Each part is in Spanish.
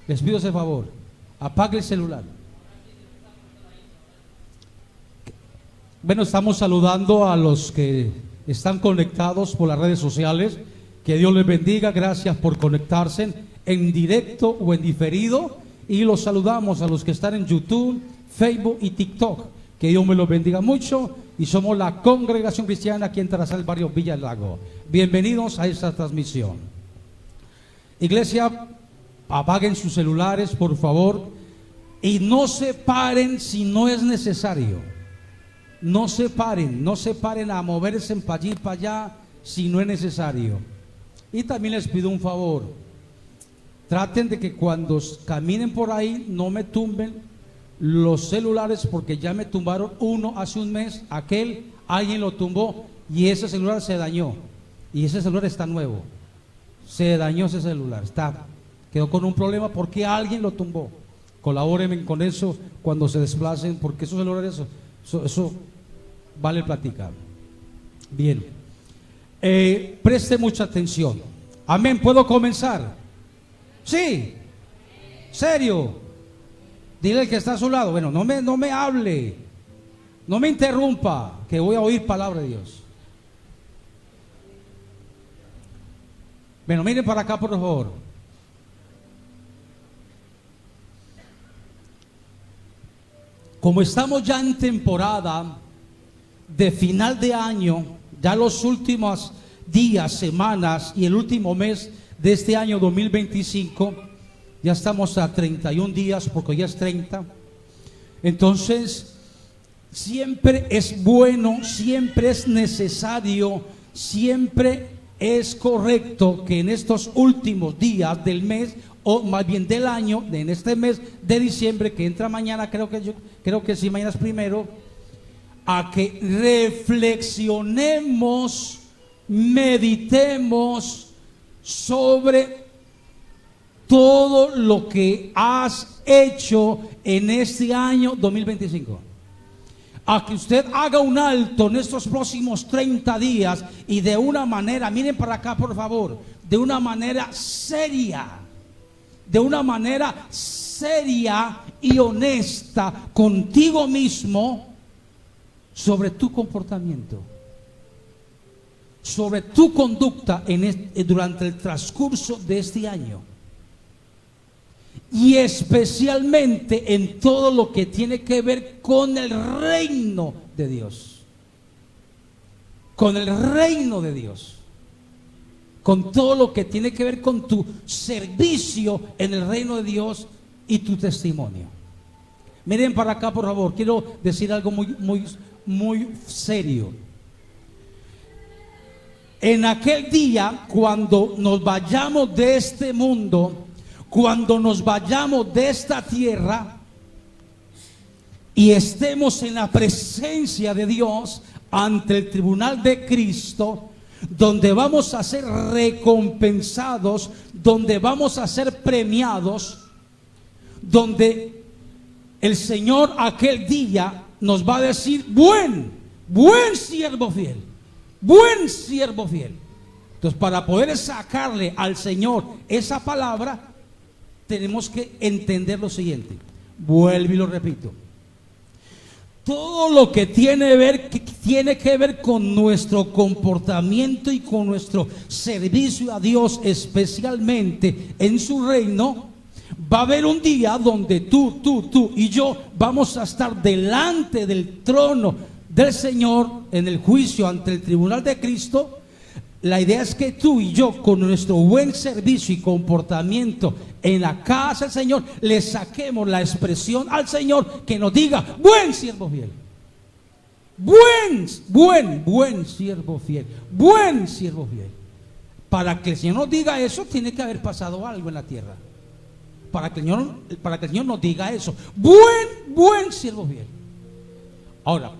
Les pido ese favor, apague el celular. Bueno, estamos saludando a los que están conectados por las redes sociales. Que Dios les bendiga, gracias por conectarse en directo o en diferido. Y los saludamos a los que están en YouTube, Facebook y TikTok. Que Dios me los bendiga mucho. Y somos la Congregación Cristiana aquí en Tarazal, barrio Villa del Lago. Bienvenidos a esta transmisión. Iglesia, apaguen sus celulares, por favor. Y no se paren si no es necesario. No se paren a moverse para allí y para allá si no es necesario. Y también les pido un favor. Traten de que cuando caminen por ahí no me tumben los celulares, porque ya me tumbaron uno hace un mes. Alguien lo tumbó y ese celular se dañó. Y ese celular está nuevo. Se dañó ese celular. Quedó con un problema porque alguien lo tumbó. Colabórenme con eso cuando se desplacen, porque esos celulares, eso vale platicar. Bien. Preste mucha atención. Amén. ¿Puedo comenzar? Sí. ¿Serio? Dile al que está a su lado. Bueno, no me hable, no me interrumpa, que voy a oír palabra de Dios. Bueno, miren para acá, por favor. Como estamos ya en temporada de final de año, ya los últimos días, semanas y el último mes de este año 2025, ya estamos a 31 días porque ya es 30. Entonces, siempre es bueno, siempre es necesario, siempre es correcto que en estos últimos días del mes, o más bien del año, en este mes de diciembre que entra mañana, creo que sí, mañana es primero, a que reflexionemos, meditemos sobre todo lo que has hecho en este año 2025. A que usted haga un alto en estos próximos 30 días y de una manera, miren para acá por favor, de una manera seria y honesta contigo mismo, sobre tu comportamiento, sobre tu conducta durante el transcurso de este año, y especialmente en todo lo que tiene que ver con el reino de Dios, con todo lo que tiene que ver con tu servicio en el reino de Dios y tu testimonio. Miren para acá por favor, quiero decir algo muy serio. En aquel día, cuando nos vayamos de este mundo, cuando nos vayamos de esta tierra y estemos en la presencia de Dios ante el tribunal de Cristo, donde vamos a ser recompensados, donde vamos a ser premiados, donde el Señor aquel día nos va a decir: buen siervo fiel, buen siervo fiel. Entonces, para poder sacarle al Señor esa palabra, tenemos que entender lo siguiente. Vuelvo y lo repito. Todo lo que tiene que ver con nuestro comportamiento y con nuestro servicio a Dios, especialmente en su reino, va a haber un día donde tú y yo vamos a estar delante del trono del Señor en el juicio ante el tribunal de Cristo. La idea es que tú y yo, con nuestro buen servicio y comportamiento en la casa del Señor, le saquemos la expresión al Señor que nos diga: buen siervo fiel, buen siervo fiel, buen siervo fiel. Para que el Señor nos diga eso, tiene que haber pasado algo en la tierra. Para que el Señor nos diga eso: buen siervo fiel. Ahora,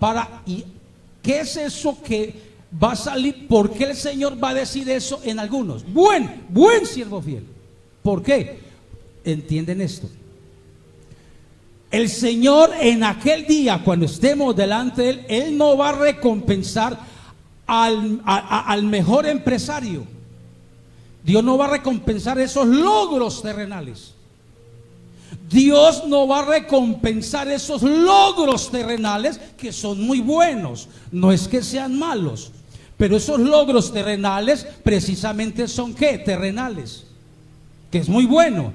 ¿qué es eso que va a salir? ¿Por qué el Señor va a decir eso en algunos? Buen siervo fiel. ¿Por qué? ¿Entienden esto? El Señor en aquel día, cuando estemos delante de Él no va a recompensar al mejor empresario. Dios no va a recompensar esos logros terrenales. Dios no va a recompensar esos logros terrenales que son muy buenos. No es que sean malos, pero esos logros terrenales precisamente son ¿qué? Terrenales, que es muy bueno.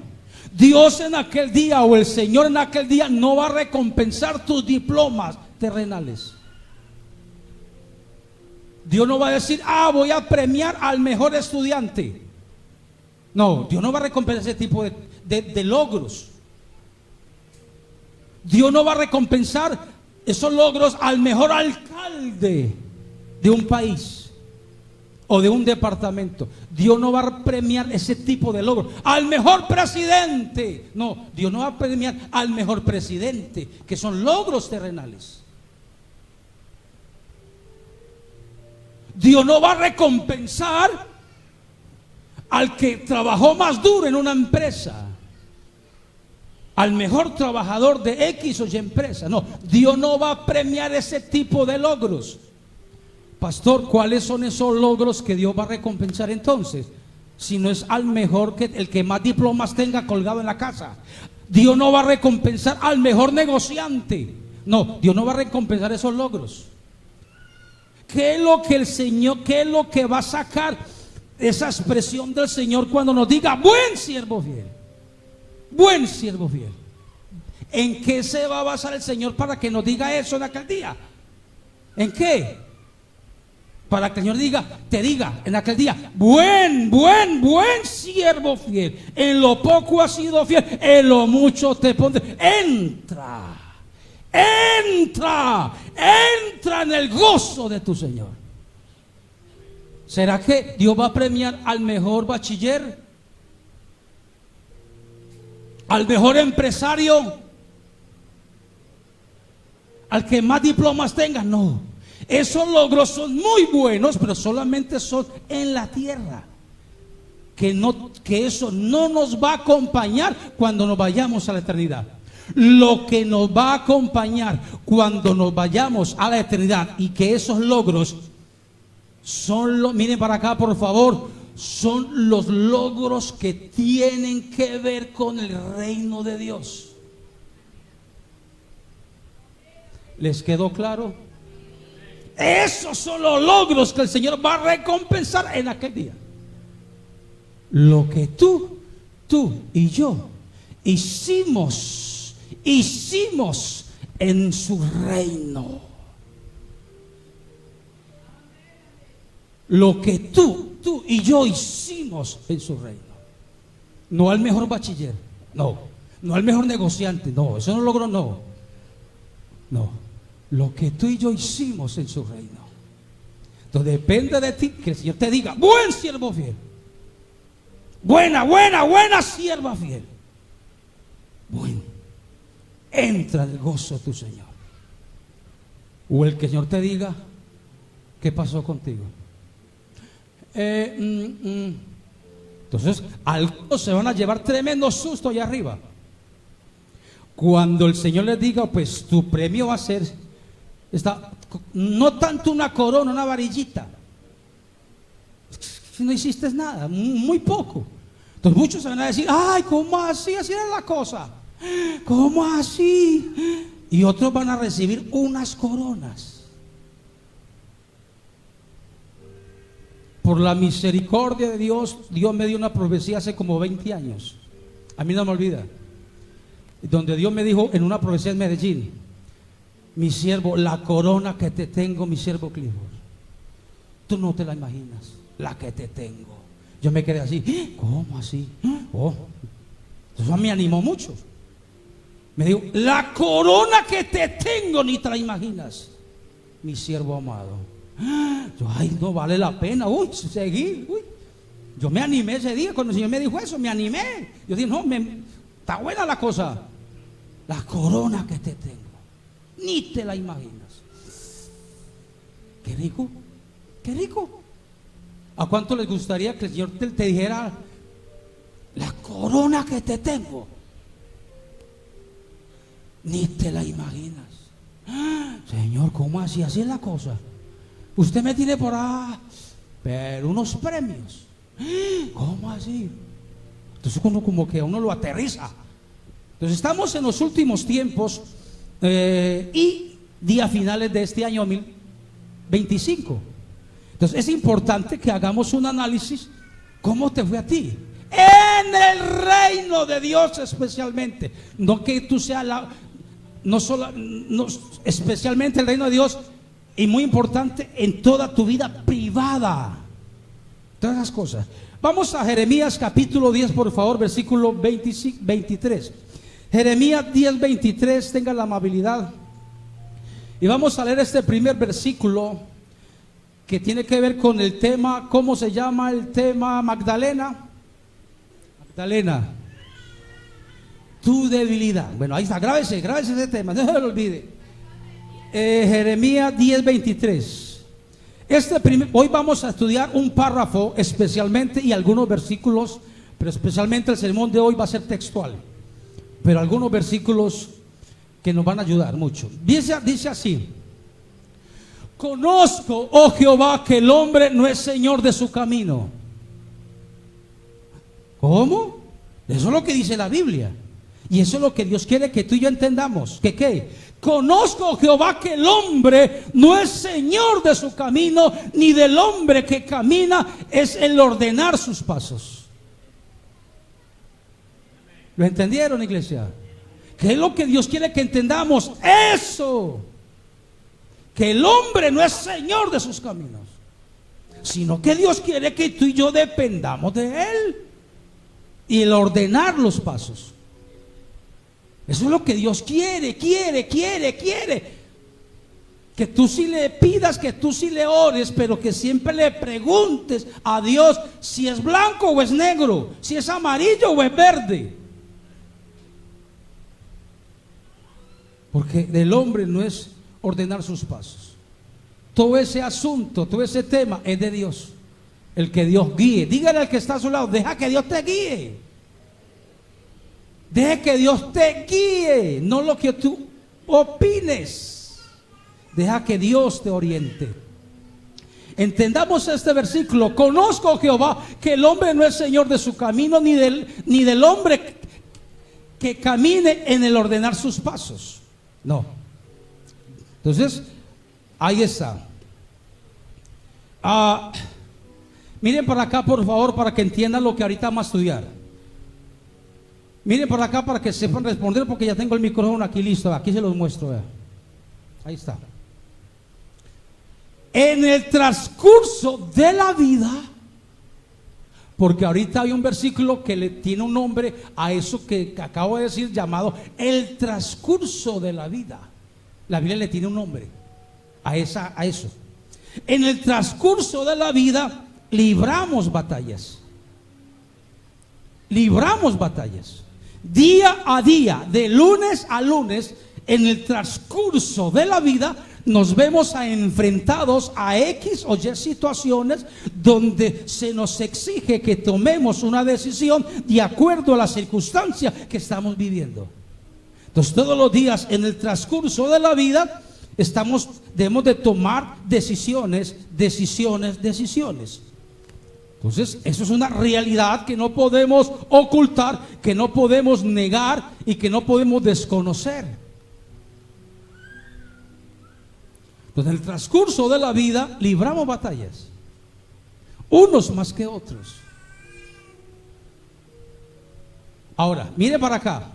Dios en aquel día, o el Señor en aquel día, no va a recompensar tus diplomas terrenales. Dios no va a decir, voy a premiar al mejor estudiante. No, Dios no va a recompensar ese tipo de logros. Dios no va a recompensar esos logros al mejor alcalde de un país o de un departamento. Dios no va a premiar ese tipo de logros al mejor presidente. No, Dios no va a premiar al mejor presidente, que son logros terrenales. Dios no va a recompensar al que trabajó más duro en una empresa, al mejor trabajador de X o Y empresa. No, Dios no va a premiar ese tipo de logros. Pastor, ¿cuáles son esos logros que Dios va a recompensar entonces? Si no es al mejor, que el que más diplomas tenga colgado en la casa. Dios no va a recompensar al mejor negociante. No, Dios no va a recompensar esos logros. ¿Qué es lo que el Señor, qué es lo que va a sacar esa expresión del Señor cuando nos diga buen siervo fiel? Buen siervo fiel. ¿En qué se va a basar el Señor para que nos diga eso en aquel día? ¿En qué? Para que el Señor te diga en aquel día, buen siervo fiel. En lo poco has sido fiel, en lo mucho te pondré. Entra en el gozo de tu Señor. ¿Será que Dios va a premiar al mejor bachiller? ¿Al mejor empresario? ¿Al que más diplomas tenga? No. Esos logros son muy buenos, pero solamente son en la tierra. Que eso no nos va a acompañar cuando nos vayamos a la eternidad. Lo que nos va a acompañar cuando nos vayamos a la eternidad, y que esos logros son miren para acá por favor, son los logros que tienen que ver con el reino de Dios. ¿Les quedó claro? Esos son los logros que el Señor va a recompensar en aquel día. Lo que tú y yo hicimos en su reino. Lo que tú y yo hicimos en su reino. No al mejor bachiller, no al mejor negociante, no, eso no logró, no. Lo que tú y yo hicimos en su reino. Entonces depende de ti que el Señor te diga, buen siervo fiel, buena sierva fiel. Bueno, entra el gozo de tu Señor. O el que el Señor te diga, ¿qué pasó contigo? Entonces algunos se van a llevar tremendo susto allá arriba cuando el Señor les diga, pues tu premio va a ser no tanto una corona, una varillita, si no hiciste nada, muy poco. Entonces muchos se van a decir, ay, ¿cómo así? Así era la cosa. ¿Cómo así? Y otros van a recibir unas coronas. Por la misericordia de Dios, Dios me dio una profecía hace como 20 años. A mí no me olvida. Donde Dios me dijo en una profecía en Medellín, mi siervo, la corona que te tengo, mi siervo Clifford, tú no te la imaginas, la que te tengo. Yo me quedé así, ¿cómo así? Eso me animó mucho. Me dijo, la corona que te tengo ni te la imaginas, mi siervo amado. Yo, ay, no vale la pena, seguir. Yo me animé ese día cuando el Señor me dijo eso, me animé. Yo dije, no, está buena la cosa. La corona que te tengo, ni te la imaginas. Qué rico, qué rico. ¿A cuánto les gustaría que el Señor te dijera, la corona que te tengo, ni te la imaginas? Señor, ¿cómo así? Así es la cosa. Usted me tiene por pero unos premios. ¿Cómo así? Entonces como que a uno lo aterriza. Entonces estamos en los últimos tiempos y días finales de este año 2025. Entonces es importante que hagamos un análisis. ¿Cómo te fue a ti? En el reino de Dios especialmente. No que tú seas especialmente el reino de Dios, y muy importante en toda tu vida privada. Todas las cosas. Vamos a Jeremías capítulo 10, por favor, versículo 23. Jeremías 10, 23, tenga la amabilidad. Y vamos a leer este primer versículo que tiene que ver con el tema. ¿Cómo se llama el tema? Magdalena. Magdalena, tu debilidad. Bueno, ahí está, grábese ese tema, no se lo olvide. Jeremías 10, 23. Hoy vamos a estudiar un párrafo especialmente y algunos versículos, pero especialmente el sermón de hoy va a ser textual, pero algunos versículos que nos van a ayudar mucho. Dice así: conozco, oh Jehová, que el hombre no es señor de su camino. ¿Cómo? Eso es lo que dice la Biblia, y eso es lo que Dios quiere que tú y yo entendamos. ¿Que qué? Conozco, Jehová, que el hombre no es señor de su camino, ni del hombre que camina es el ordenar sus pasos. ¿Lo entendieron, iglesia? ¿Qué es lo que Dios quiere que entendamos? Eso, que el hombre no es señor de sus caminos, sino que Dios quiere que tú y yo dependamos de Él y el ordenar los pasos. Eso es lo que Dios quiere. Que tú sí le pidas, que tú sí le ores, pero que siempre le preguntes a Dios si es blanco o es negro, si es amarillo o es verde. Porque del hombre no es ordenar sus pasos. Todo ese asunto, todo ese tema es de Dios. El que Dios guíe. Dígale al que está a su lado: deja que Dios te guíe. Deja que Dios te guíe, no lo que tú opines. Deja que Dios te oriente. Entendamos este versículo. Conozco, Jehová, que el hombre no es señor de su camino, ni del hombre que camine en el ordenar sus pasos. No. Entonces, ahí está. Miren para acá, por favor, para que entiendan lo que ahorita vamos a estudiar. Miren por acá para que sepan responder, porque ya tengo el micrófono aquí listo. Aquí se los muestro, vea. Ahí está. En el transcurso de la vida, porque ahorita hay un versículo que le tiene un nombre a eso que acabo de decir, llamado el transcurso de la vida. La Biblia le tiene un nombre a eso. En el transcurso de la vida libramos batallas. Libramos batallas. Día a día, de lunes a lunes, en el transcurso de la vida, nos vemos enfrentados a X o Y situaciones donde se nos exige que tomemos una decisión de acuerdo a la circunstancia que estamos viviendo. Entonces, todos los días en el transcurso de la vida debemos de tomar decisiones. Entonces, eso es una realidad que no podemos ocultar, que no podemos negar y que no podemos desconocer. Entonces, en el transcurso de la vida libramos batallas, unos más que otros. Ahora, mire para acá.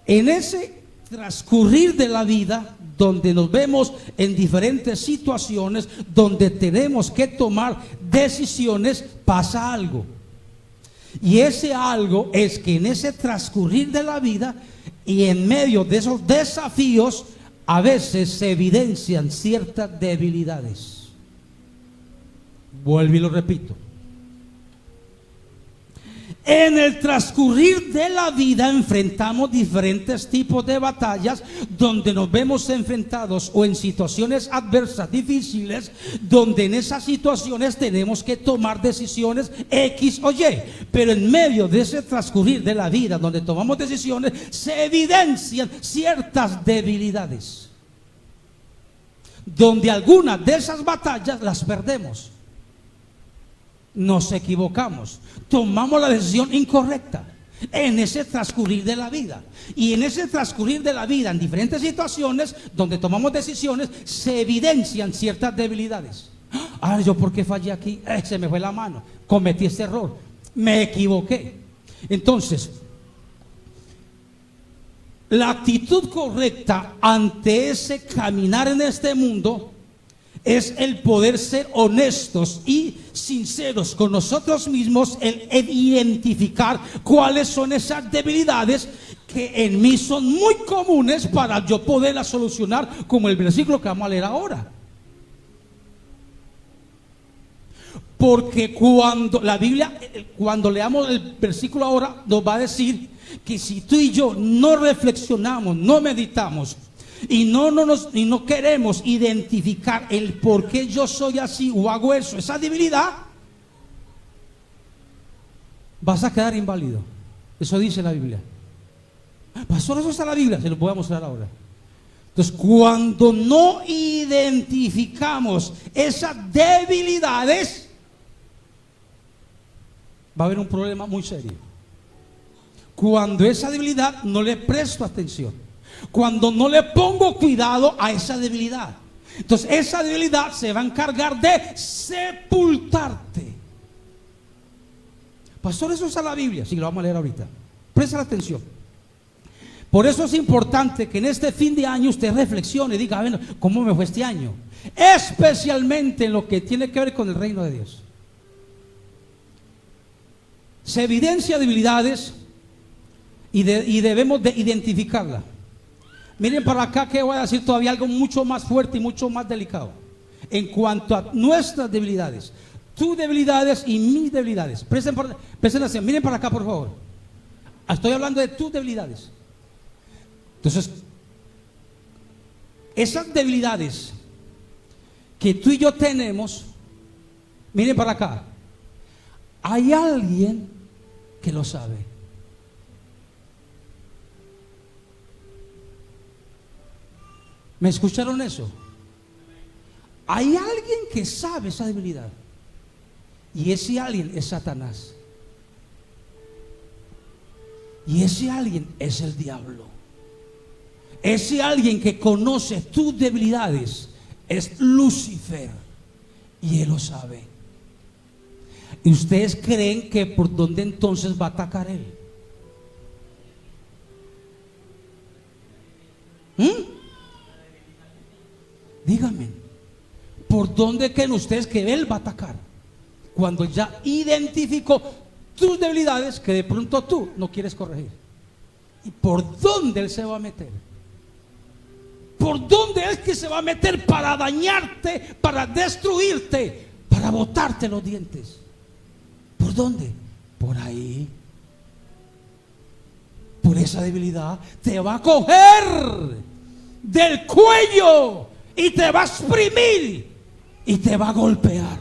En ese transcurrir de la vida, donde nos vemos en diferentes situaciones, donde tenemos que tomar decisiones, pasa algo. Y ese algo es que en ese transcurrir de la vida y en medio de esos desafíos, a veces se evidencian ciertas debilidades. Vuelvo y lo repito. En el transcurrir de la vida enfrentamos diferentes tipos de batallas donde nos vemos enfrentados o en situaciones adversas, difíciles, donde en esas situaciones tenemos que tomar decisiones X o Y. Pero en medio de ese transcurrir de la vida donde tomamos decisiones, se evidencian ciertas debilidades, donde algunas de esas batallas las perdemos. Nos equivocamos, tomamos la decisión incorrecta. en ese transcurrir de la vida. Y en ese transcurrir de la vida, en diferentes situaciones donde tomamos decisiones, se evidencian ciertas debilidades. Ah, yo por qué fallé aquí, se me fue la mano, cometí este error, me equivoqué. Entonces, la actitud correcta ante ese caminar en este mundo es el poder ser honestos y sinceros con nosotros mismos, el identificar cuáles son esas debilidades que en mí son muy comunes para yo poderlas solucionar, como el versículo que vamos a leer ahora. Porque cuando la Biblia, cuando leamos el versículo ahora, nos va a decir que si tú y yo no reflexionamos, no meditamos y no queremos identificar el por qué yo soy así o hago eso, esa debilidad, vas a quedar inválido. Eso dice la Biblia. Pastor, eso está en la Biblia, se lo voy a mostrar ahora. Entonces, cuando no identificamos esas debilidades, va a haber un problema muy serio. Cuando esa debilidad no le presto atención, cuando no le pongo cuidado a esa debilidad, entonces esa debilidad se va a encargar de sepultarte. Pastor, eso está en la Biblia. Sí, lo vamos a leer ahorita. Presta atención. Por eso es importante que en este fin de año usted reflexione y diga, bueno, ¿cómo me fue este año? Especialmente en lo que tiene que ver con el reino de Dios. Se evidencia debilidades y debemos de identificarla. Miren para acá que voy a decir todavía algo mucho más fuerte y mucho más delicado en cuanto a nuestras debilidades, tus debilidades y mis debilidades. Presten atención, miren para acá por favor. Estoy hablando de tus debilidades. Entonces, esas debilidades que tú y yo tenemos, miren para acá, hay alguien que lo sabe. ¿Me escucharon eso? Hay alguien que sabe esa debilidad. Y ese alguien es Satanás. Y ese alguien es el diablo. Ese alguien que conoce tus debilidades es Lucifer. Y él lo sabe. ¿Y ustedes creen que por dónde entonces va a atacar él? Díganme, ¿por dónde creen ustedes que él va a atacar? Cuando ya identificó tus debilidades que de pronto tú no quieres corregir. ¿Y por dónde él se va a meter? ¿Por dónde es que se va a meter para dañarte, para destruirte, para botarte los dientes? ¿Por dónde? Por ahí. Por esa debilidad te va a coger del cuello y te va a exprimir y te va a golpear.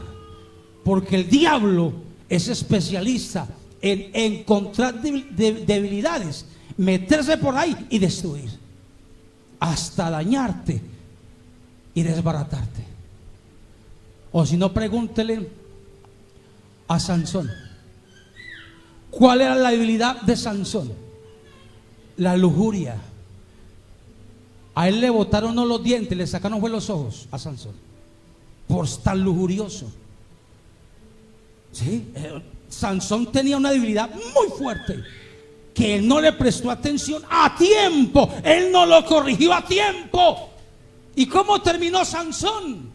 Porque el diablo es especialista en encontrar debilidades, meterse por ahí y destruir, hasta dañarte y desbaratarte. O si no, pregúntele a Sansón. ¿Cuál era la debilidad de Sansón? La lujuria. A él le botaron no los dientes, le sacaron fue los ojos a Sansón por estar lujurioso. ¿Sí? Sansón tenía una debilidad muy fuerte, que él no le prestó atención a tiempo, él no lo corrigió a tiempo. ¿Y cómo terminó Sansón?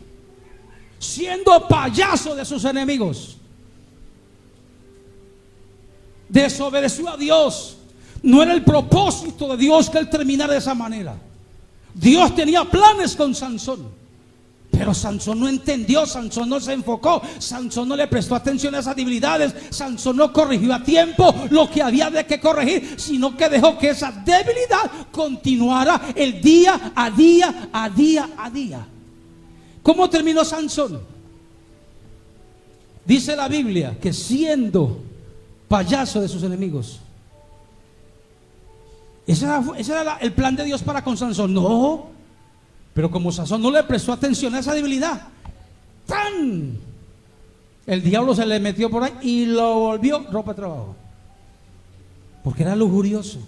Siendo payaso de sus enemigos. Desobedeció a Dios. No era el propósito de Dios que él terminara de esa manera. Dios tenía planes con Sansón, pero Sansón no entendió, Sansón no se enfocó, Sansón no le prestó atención a esas debilidades, Sansón no corrigió a tiempo lo que había de que corregir, sino que dejó que esa debilidad continuara el día a día, a día a día. ¿Cómo terminó Sansón? Dice la Biblia que siendo payaso de sus enemigos. Ese era el plan de Dios para con Sansón. No, pero como Sansón no le prestó atención a esa debilidad, el diablo se le metió por ahí y lo volvió ropa de trabajo. porque era lujurioso.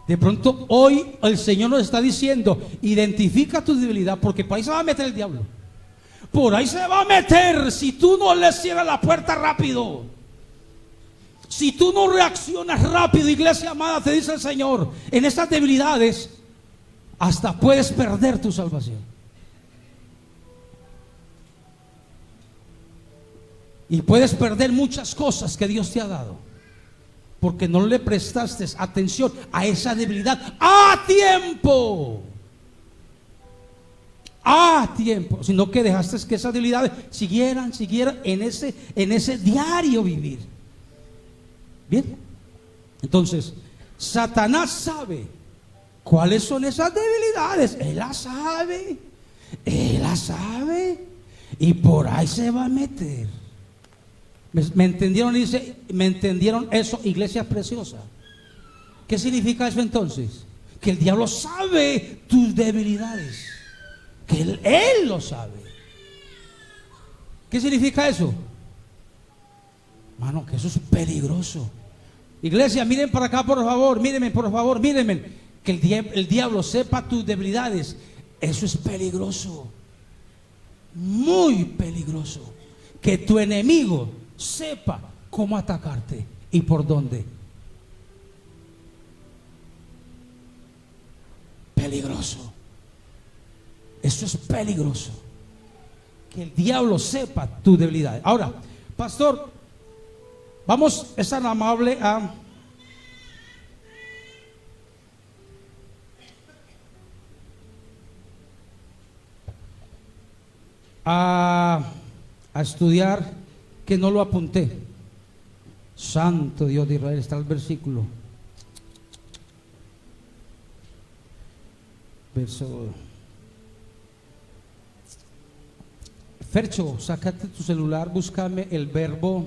De pronto hoy el Señor nos está diciendo: identifica tu debilidad, porque por ahí se va a meter el diablo. Por ahí se va a meter si tú no le cierras la puerta rápido. Si tú no reaccionas rápido, iglesia amada, te dice el Señor, en estas debilidades hasta puedes perder tu salvación. Y puedes perder muchas cosas que Dios te ha dado, porque no le prestaste atención a esa debilidad a tiempo. A tiempo. Sino que dejaste que esas debilidades siguieran en ese diario vivir. Bien. Entonces, Satanás sabe cuáles son esas debilidades. Él las sabe. Él las sabe. Y por ahí se va a meter. ¿Me entendieron? Dice, ¿me entendieron eso, iglesia preciosa? ¿Qué significa eso entonces? Que el diablo sabe tus debilidades. Que él lo sabe. ¿Qué significa eso? Mano, que eso es peligroso. Iglesia, miren para acá, por favor. Mírenme, por favor, mírenme. Que el diablo sepa tus debilidades. Eso es peligroso. Muy peligroso. Que tu enemigo sepa cómo atacarte y por dónde. Peligroso. Eso es peligroso. Que el diablo sepa tu debilidad. Ahora, pastor, vamos, es tan amable a estudiar, que no lo apunté. Santo Dios de Israel, está el versículo. Verso. Fercho, sácate tu celular, búscame el verbo.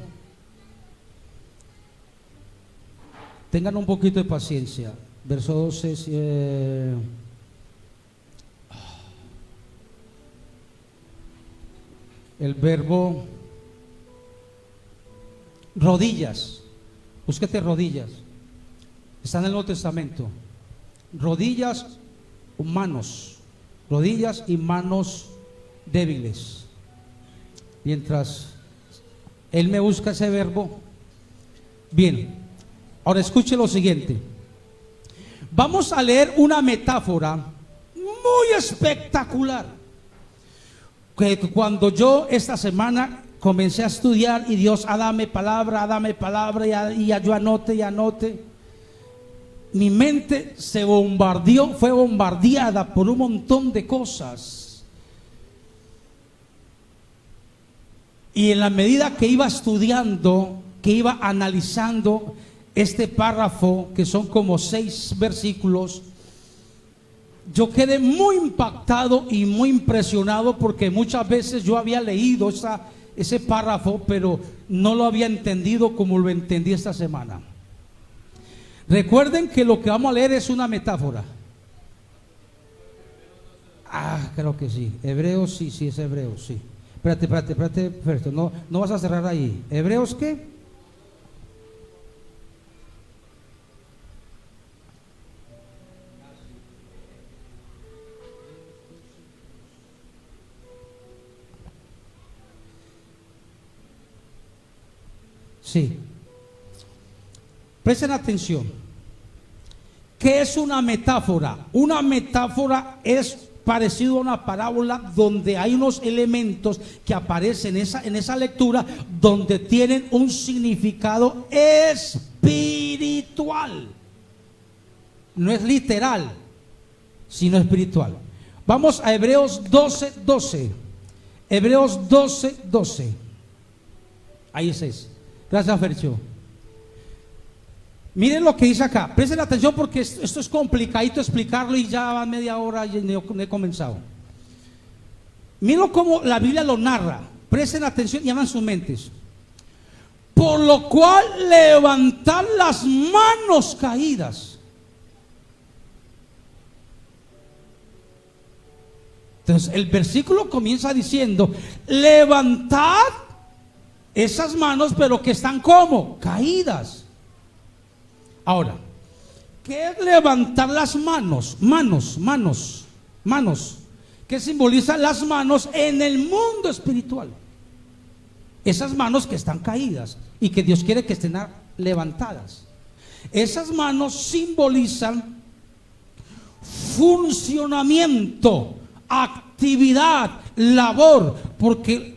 Tengan un poquito de paciencia. Verso 12. El verbo rodillas. Búsquete rodillas. Está en el Nuevo Testamento. Rodillas o manos. Rodillas y manos débiles. Mientras él me busca ese verbo. Bien, ahora escuche lo siguiente. Vamos a leer una metáfora muy espectacular, que cuando yo esta semana comencé a estudiar y Dios, dame palabra, y yo anote, mi mente se bombardeó, fue bombardeada por un montón de cosas. Y en la medida que iba estudiando, que iba analizando este párrafo, que son como 6 versículos, yo quedé muy impactado y muy impresionado, porque muchas veces yo había leído ese párrafo, pero no lo había entendido como lo entendí esta semana. Recuerden que lo que vamos a leer es una metáfora. Creo que sí. Hebreos, sí, es Hebreos, sí. Espérate, no vas a cerrar ahí. ¿Hebreos qué? Sí. Presten atención. ¿Qué es una metáfora? Una metáfora es parecido a una parábola, donde hay unos elementos que aparecen en esa lectura, donde tienen un significado espiritual. No es literal, sino espiritual. Vamos a Hebreos 12:12. Hebreos 12:12. Ahí es. Gracias, Fercho. Miren lo que dice acá. Presten atención, porque esto es complicadito explicarlo y ya va media hora y no he comenzado. Miren cómo la Biblia lo narra. Presten atención y abran sus mentes. Por lo cual levantad las manos caídas. Entonces el versículo comienza diciendo: levantad esas manos, pero que están como caídas. Ahora, ¿qué es levantar las manos? Manos. ¿Qué simbolizan las manos en el mundo espiritual? Esas manos que están caídas y que Dios quiere que estén levantadas. Esas manos simbolizan funcionamiento, actividad, labor, porque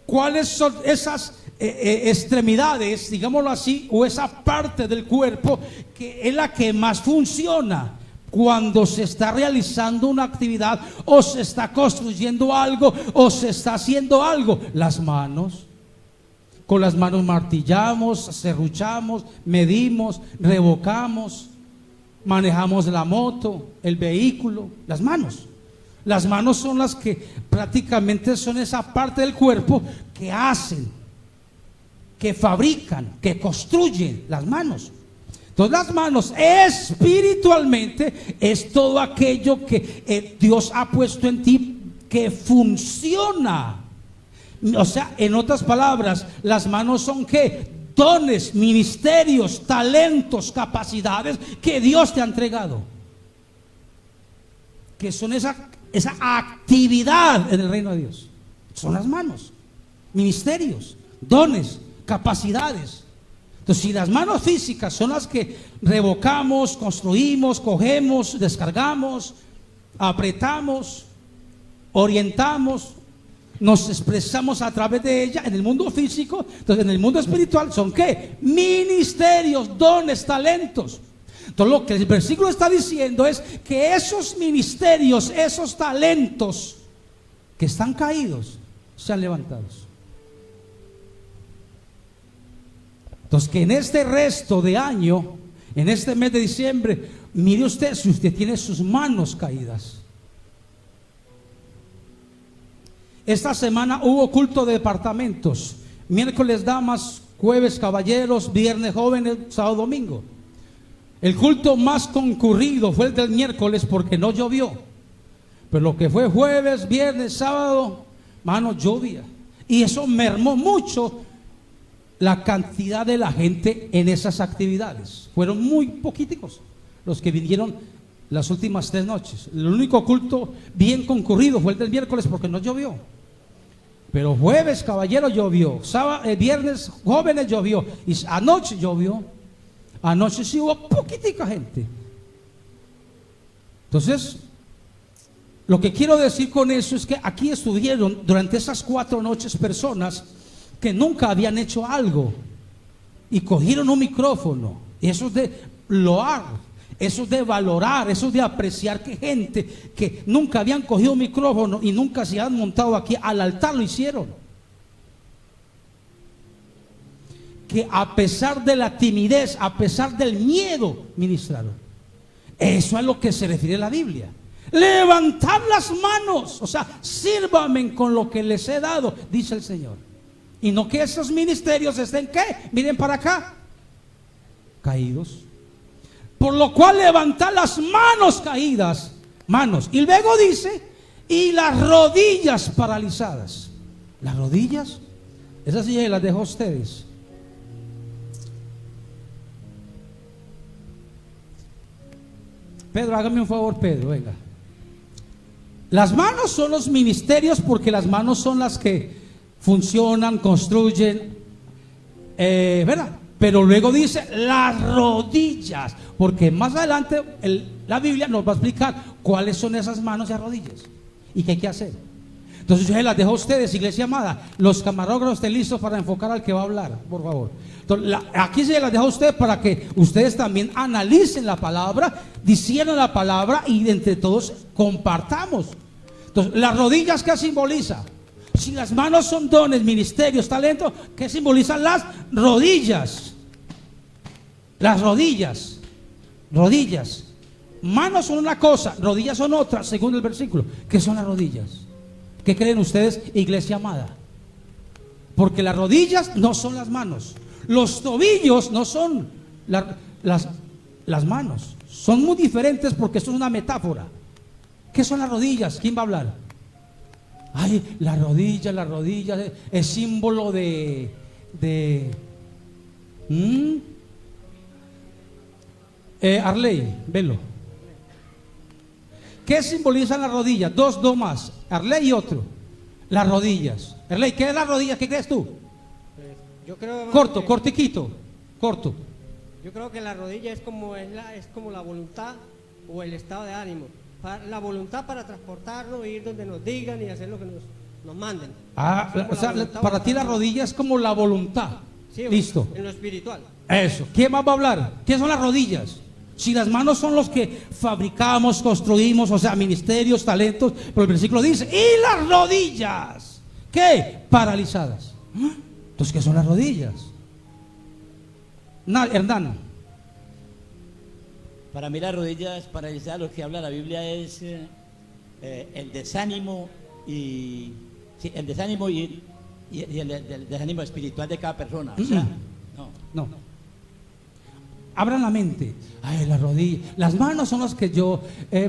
¿cuáles son esas extremidades, digámoslo así, o esa parte del cuerpo que es la que más funciona cuando se está realizando una actividad, o se está construyendo algo, o se está haciendo algo? Las manos. Con las manos martillamos, serruchamos, medimos, revocamos, manejamos la moto, el vehículo. Las manos. Las manos son las que prácticamente son esa parte del cuerpo que hacen, que fabrican, que construyen. Las manos. Entonces las manos espiritualmente es todo aquello que Dios ha puesto en ti que funciona. O sea, en otras palabras, las manos son ¿qué? Dones, ministerios, talentos, capacidades que Dios te ha entregado, que son esa actividad en el reino de Dios. Son las manos, ministerios, dones, capacidades. Entonces, si las manos físicas son las que revocamos, construimos, cogemos, descargamos, apretamos, orientamos, nos expresamos a través de ella en el mundo físico, entonces en el mundo espiritual son ¿qué? Ministerios, dones, talentos. Entonces lo que el versículo está diciendo es que esos ministerios, esos talentos que están caídos, sean levantados. Entonces que en este resto de año, en este mes de diciembre, mire usted si usted tiene sus manos caídas. Esta semana hubo culto de departamentos: miércoles damas, jueves caballeros, viernes jóvenes, sábado domingo. El culto más concurrido fue el del miércoles porque no llovió, pero lo que fue jueves, viernes, sábado, mano, llovía, y eso mermó mucho la cantidad de la gente en esas actividades. Fueron muy poquiticos los que vinieron las últimas 3 noches. El único culto bien concurrido fue el del miércoles porque no llovió. Pero jueves caballero llovió, sábado, viernes jóvenes llovió, y anoche llovió. Anoche sí hubo poquitica gente. Entonces, lo que quiero decir con eso es que aquí estuvieron durante esas 4 noches personas que nunca habían hecho algo y cogieron un micrófono. Y eso es de loar, eso es de valorar, eso es de apreciar que gente que nunca habían cogido un micrófono y nunca se han montado aquí al altar lo hicieron. Que a pesar de la timidez, a pesar del miedo, ministraron. Eso es a lo que se refiere la Biblia. Levantar las manos, o sea, sírvanme con lo que les he dado, dice el Señor. Y no que esos ministerios estén, ¿qué? Miren para acá, caídos. Por lo cual levantar las manos caídas, manos. Y luego dice, y las rodillas paralizadas. Las rodillas, esas sí las dejo a ustedes. Pedro, hágame un favor, Pedro, venga. Las manos son los ministerios porque las manos son las que funcionan, construyen, ¿verdad? Pero luego dice las rodillas, porque más adelante la Biblia nos va a explicar cuáles son esas manos y rodillas y qué hay que hacer. Entonces yo se las dejo a ustedes, iglesia amada. Los camarógrafos estén listos para enfocar al que va a hablar, por favor. Entonces, aquí se las dejo a ustedes para que ustedes también analicen la palabra, disciernan la palabra y entre todos compartamos. Entonces, las rodillas, ¿qué simboliza? Si las manos son dones, ministerios, talentos, ¿qué simbolizan las rodillas? Las rodillas. Rodillas. Manos son una cosa, rodillas son otra, según el versículo. ¿Qué son las rodillas? ¿Qué creen ustedes, iglesia amada? Porque las rodillas no son las manos. Los tobillos no son las manos. Son muy diferentes porque esto es una metáfora. ¿Qué son las rodillas? ¿Quién va a hablar? Ay, la rodilla es símbolo de Arley, velo. ¿Qué simbolizan las rodillas? Dos más. Arley y otro. Las rodillas. Arley, ¿qué es las rodillas? ¿Qué crees tú? Pues, yo creo Corto, que, cortiquito, corto. yo creo que la rodilla es como la voluntad o el estado de ánimo. La voluntad para transportarnos, ir donde nos digan y hacer lo que nos manden. O sea, para ti la rodilla es como la voluntad. Sí, listo. En lo espiritual. Eso. ¿Quién más va a hablar? ¿Qué son las rodillas? Si las manos son los que fabricamos, construimos, o sea, ministerios, talentos, pero el versículo dice, y las rodillas, ¿qué? Paralizadas. Entonces, ¿qué son las rodillas? Hernán. Para mí las rodillas paralizadas, lo que habla la Biblia es el desánimo y sí, el desánimo y el desánimo espiritual de cada persona. O sea, No. Abran la mente. Ay, las rodillas. Las manos son las que yo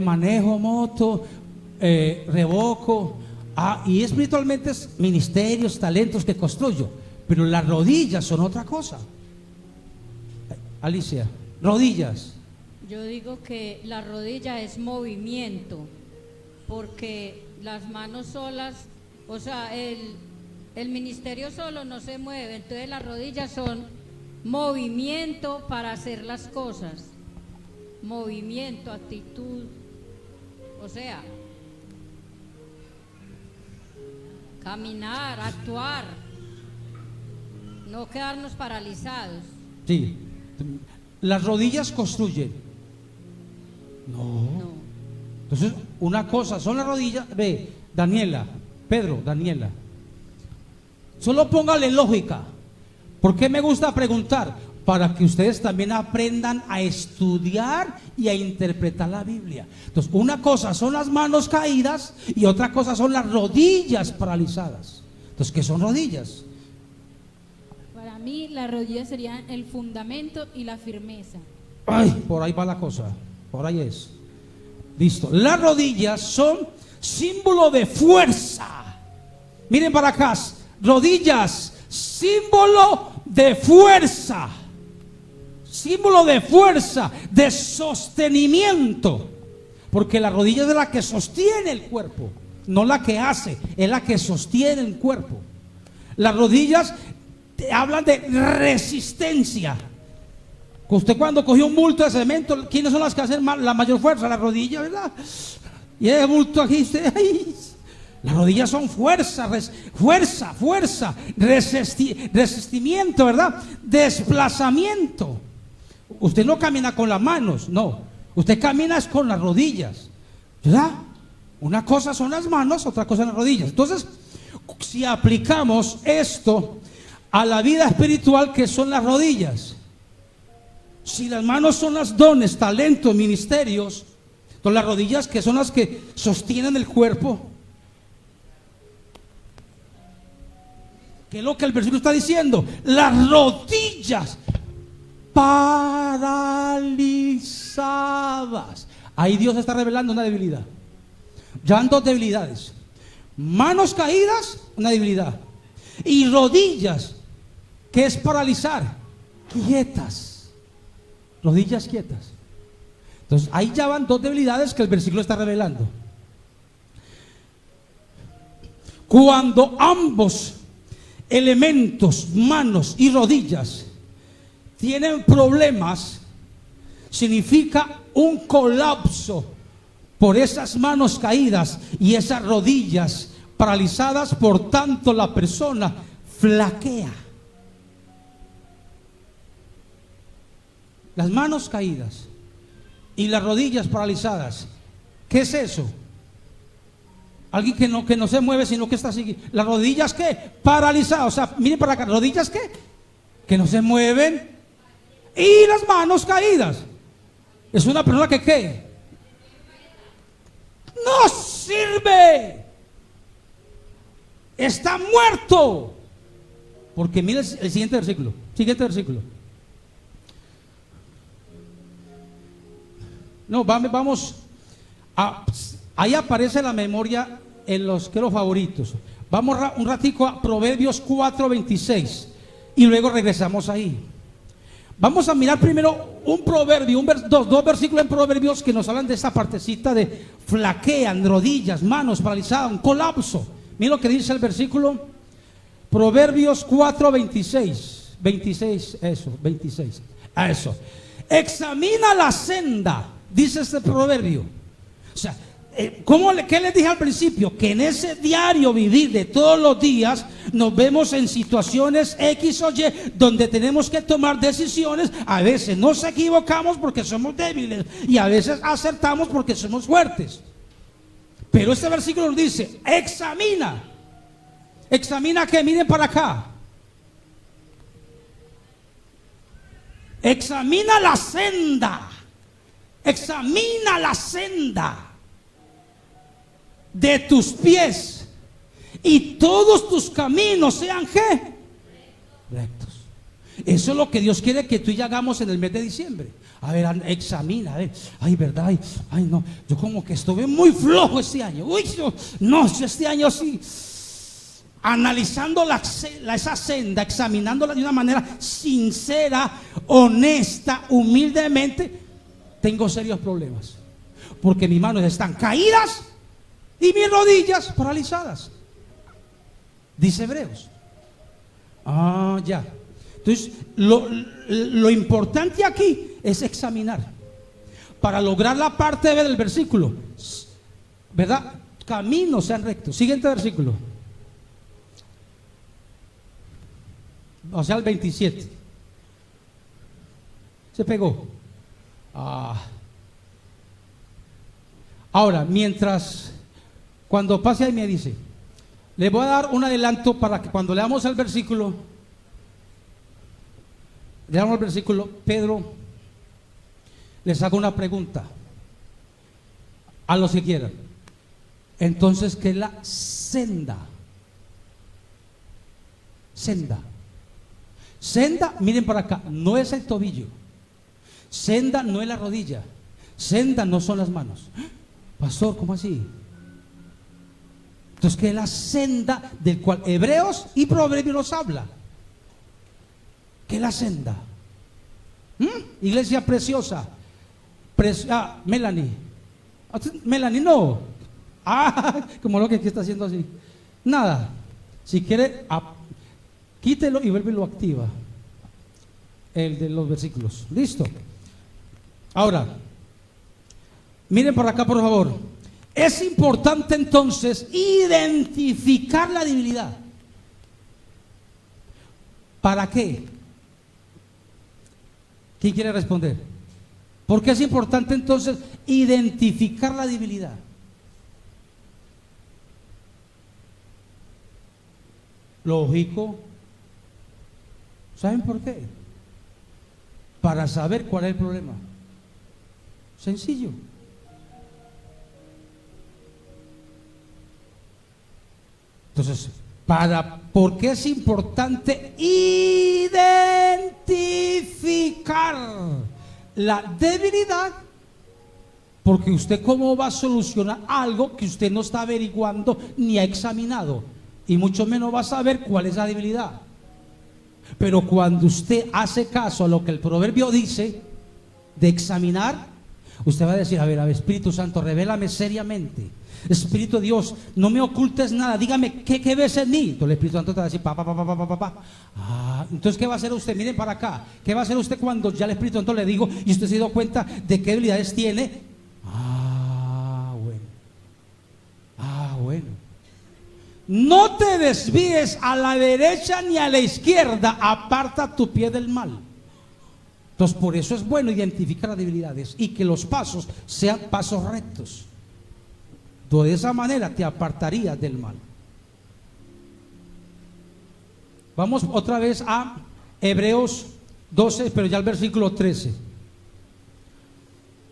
manejo moto, revoco. Y espiritualmente es ministerios, talentos que construyo. Pero las rodillas son otra cosa. Alicia, rodillas. Yo digo que la rodilla es movimiento, porque las manos solas, o sea, el ministerio solo no se mueve, entonces las rodillas son movimiento para hacer las cosas, movimiento, actitud, o sea, caminar, actuar, no quedarnos paralizados. Sí. Las rodillas construyen. No. Entonces, una cosa son las rodillas. Ve, Daniela, Pedro, Daniela. Solo póngale lógica. ¿Por qué me gusta preguntar? Para que ustedes también aprendan a estudiar y a interpretar la Biblia. Entonces, una cosa son las manos caídas y otra cosa son las rodillas paralizadas. Entonces, ¿qué son rodillas? Para mí las rodillas serían el fundamento y la firmeza. Ay, por ahí va la cosa. Por ahí es. Listo. Las rodillas son símbolo de fuerza. Miren para acá. Rodillas, símbolo de fuerza. Símbolo de fuerza, de sostenimiento. Porque la rodilla es la que sostiene el cuerpo, no la que hace, es la que sostiene el cuerpo. Las rodillas hablan de resistencia. Usted cuando cogió un bulto de cemento, ¿quiénes son las que hacen la mayor fuerza? Las rodillas, ¿verdad? Y el bulto aquí, las rodillas son fuerza, resistimiento, ¿verdad? Desplazamiento. Usted no camina con las manos, no. Usted camina es con las rodillas, ¿verdad? Una cosa son las manos, otra cosa son las rodillas. Entonces, si aplicamos esto a la vida espiritual, ¿qué son las rodillas? Si las manos son los dones, talentos, ministerios, entonces las rodillas, que son las que sostienen el cuerpo. ¿Qué es lo que el versículo está diciendo? Las rodillas paralizadas. Ahí Dios está revelando una debilidad. Ya van dos debilidades. Manos caídas, una debilidad. Y rodillas, que es paralizar, quietas. Rodillas quietas. Entonces ahí ya van dos debilidades que el versículo está revelando. Cuando ambos elementos, manos y rodillas, tienen problemas, significa un colapso por esas manos caídas y esas rodillas paralizadas. Por tanto, la persona flaquea. Las manos caídas y las rodillas paralizadas, ¿qué es eso? Alguien que no se mueve, sino que está así. Las rodillas, ¿qué? Paralizadas. O sea, miren para acá. ¿Rodillas qué? Que no se mueven. Y las manos caídas. Es una persona que ¿qué? No sirve. Está muerto. Porque miren el siguiente versículo. Siguiente versículo. No, vamos a... Ahí aparece la memoria en los favoritos. Vamos un ratico a Proverbios 4:26 y luego regresamos ahí. Vamos a mirar primero un proverbio, dos versículos en Proverbios que nos hablan de esta partecita de flaquean, rodillas, manos paralizadas, un colapso. Mira lo que dice el versículo, Proverbios 4, 26. 26, eso, 26. A eso. Examina la senda, dice este proverbio. O sea, ¿qué les dije al principio? Que en ese diario vivir de todos los días nos vemos en situaciones X o Y donde tenemos que tomar decisiones. A veces nos equivocamos porque somos débiles y a veces acertamos porque somos fuertes. Pero este versículo nos dice, examina. Examina que miren para acá. Examina la senda. Examina la senda de tus pies y todos tus caminos sean ¿qué? Rectos. Eso es lo que Dios quiere que tú y yo hagamos en el mes de diciembre. A ver, examina, a ver, ay, verdad, ay, no, yo como que estuve muy flojo este año. Uy, yo este año sí, analizando esa senda, examinándola de una manera sincera, honesta, humildemente, tengo serios problemas, porque mis manos están caídas y mis rodillas paralizadas, dice Hebreos. Ya. Entonces, lo importante aquí es examinar para lograr la parte B del versículo, ¿verdad? Caminos sean rectos. Siguiente versículo, o sea, el 27. Se pegó. Ahora, cuando pase ahí me dice, le voy a dar un adelanto para que cuando leamos el versículo, Pedro les haga una pregunta a los que quieran. Entonces, ¿qué es la senda? Senda, miren para acá, no es el tobillo. Senda no es la rodilla. Senda no son las manos. Pastor, ¿cómo así? Entonces, ¿qué es la senda del cual Hebreos y Proverbios nos habla? ¿Qué es la senda? Iglesia preciosa. Melanie. Melanie, no. Como lo que aquí está haciendo así. Nada. Si quiere, quítelo y vuelve y lo activa. El de los versículos. Listo. Ahora, miren por acá, por favor. Es importante entonces identificar la debilidad. ¿Para qué? ¿Quién quiere responder? ¿Por qué es importante entonces identificar la debilidad? Lógico. ¿Saben por qué? Para saber cuál es el problema. Sencillo. Entonces, ¿por qué es importante identificar la debilidad? Porque usted cómo va a solucionar algo que usted no está averiguando ni ha examinado, y mucho menos va a saber cuál es la debilidad. Pero cuando usted hace caso a lo que el proverbio dice de examinar, usted va a decir, a ver, Espíritu Santo, revélame seriamente. Espíritu de Dios, no me ocultes nada, dígame qué ves en mí. Entonces el Espíritu Santo te va a decir, entonces ¿qué va a hacer usted? Miren para acá, ¿qué va a hacer usted cuando ya el Espíritu Santo le digo y usted se dio cuenta de qué debilidades tiene? Bueno. No te desvíes a la derecha ni a la izquierda, aparta tu pie del mal. Entonces por eso es bueno identificar las debilidades y que los pasos sean pasos rectos. De esa manera te apartarías del mal. Vamos otra vez a Hebreos 12, pero ya el versículo 13.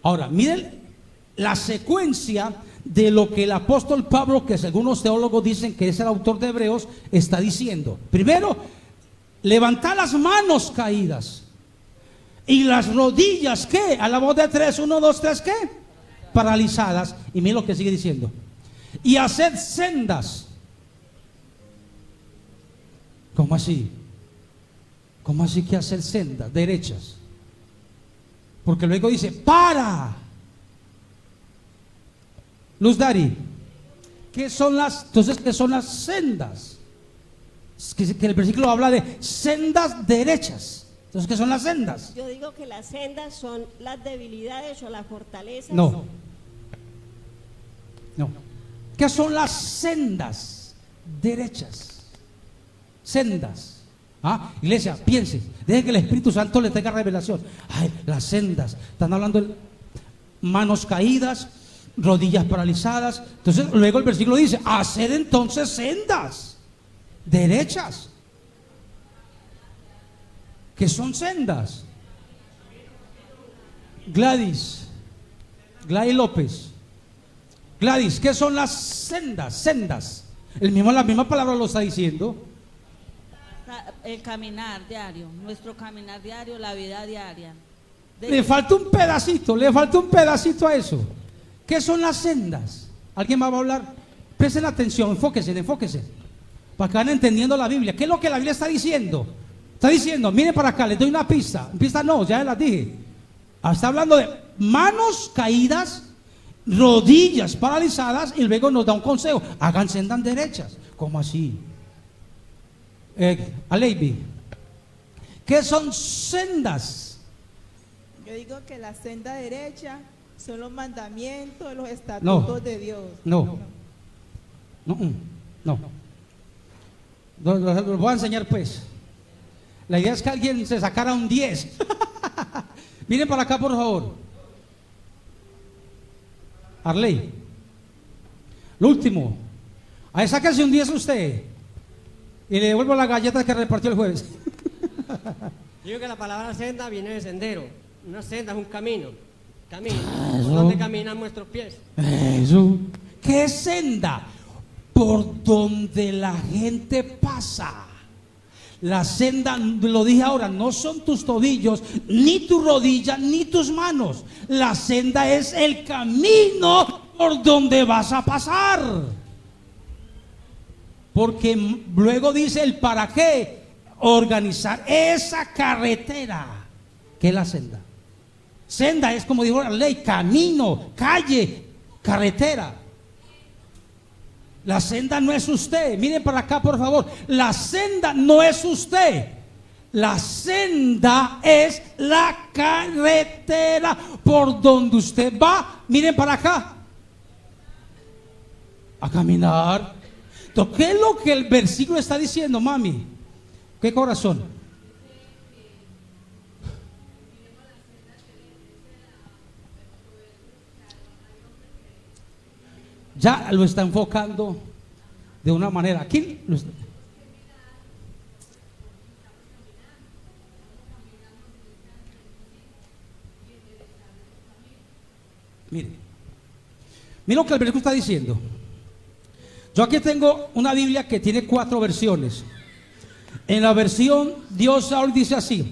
Ahora, miren la secuencia de lo que el apóstol Pablo, que según los teólogos dicen que es el autor de Hebreos, está diciendo. Primero, levantar las manos caídas y las rodillas, ¿qué? A la voz de 3, 1, 2, 3, ¿qué? Paralizadas. Y mira lo que sigue diciendo. Y hacer sendas. ¿Cómo así? ¿Cómo así que hacer sendas? Derechas. Porque luego dice, para. Luz Dari, ¿qué son las sendas? Que el versículo habla de sendas derechas. Entonces, ¿qué son las sendas? Yo digo que las sendas son las debilidades o las fortalezas. No. ¿Qué son las sendas derechas? Sendas. Iglesia, piense, deje que el Espíritu Santo le tenga revelación. Ay, las sendas, están hablando de manos caídas, rodillas paralizadas. Entonces luego el versículo dice, haced entonces sendas derechas. ¿Qué son sendas? Gladys López, Gladys, ¿qué son las sendas? Sendas, la misma palabra lo está diciendo. El caminar diario, nuestro caminar diario, la vida diaria. Le falta un pedacito a eso. ¿Qué son las sendas? ¿Alguien más va a hablar? Presten atención, enfóquense, para que vayan entendiendo la Biblia. ¿Qué es lo que la Biblia está diciendo? Está diciendo, miren para acá, les doy una pista. Pista no, ya las dije. Está hablando de manos caídas, rodillas paralizadas, y luego nos da un consejo: hagan sendas derechas. ¿Cómo así? Aleibi, ¿qué son sendas? Yo digo que la senda derecha son los mandamientos, los estatutos de Dios. No. Lo voy a enseñar pues. La idea es que alguien se sacara un 10. Miren para acá, por favor. Arley, lo último. Ahí sáquense un 10 usted y le devuelvo la galleta que repartió el jueves. Digo que la palabra senda viene de sendero. Una senda es un camino. Por donde caminan nuestros pies. Eso. ¿Qué es senda? Por donde la gente pasa. La senda, lo dije ahora, no son tus tobillos, ni tu rodilla, ni tus manos. La senda es el camino por donde vas a pasar. Porque luego dice el para qué: organizar esa carretera que es la senda. Senda es, como dijo la ley, camino, calle, carretera. La senda no es usted. Miren para acá, por favor. La senda no es usted. La senda es la carretera por donde usted va. Miren para acá. A caminar. Entonces, ¿qué es lo que el versículo está diciendo, mami? ¿Qué corazón? Ya lo está enfocando de una manera. Aquí lo está. Mire lo que el versículo está diciendo. Yo aquí tengo una Biblia que tiene 4 versiones. En la versión Dios ahora dice así: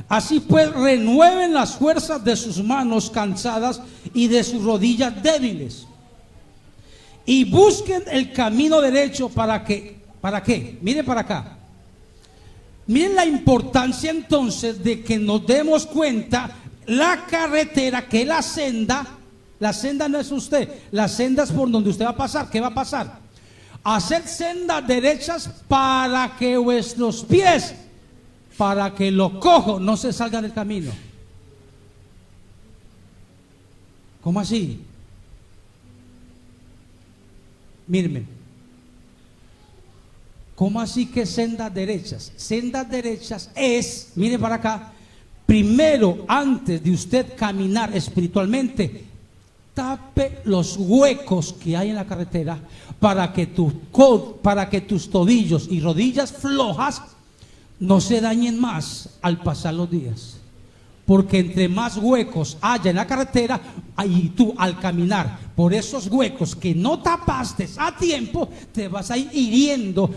así pues, renueven las fuerzas de sus manos cansadas y de sus rodillas débiles, y busquen el camino derecho. ¿Para qué? Miren para acá. Miren la importancia entonces de que nos demos cuenta la carretera, que es la senda. La senda no es usted, la senda es por donde usted va a pasar. ¿Qué va a pasar? Hacer sendas derechas para que vuestros pies, para que lo cojo no se salga del camino. ¿Cómo así? Mírenme. ¿Cómo así que sendas derechas? Sendas derechas es, mire para acá, primero, antes de usted caminar espiritualmente, tape los huecos que hay en la carretera para que tus tobillos y rodillas flojas no se dañen más al pasar los días. Porque entre más huecos haya en la carretera, y tú al caminar por esos huecos que no tapaste a tiempo, te vas a ir hiriendo,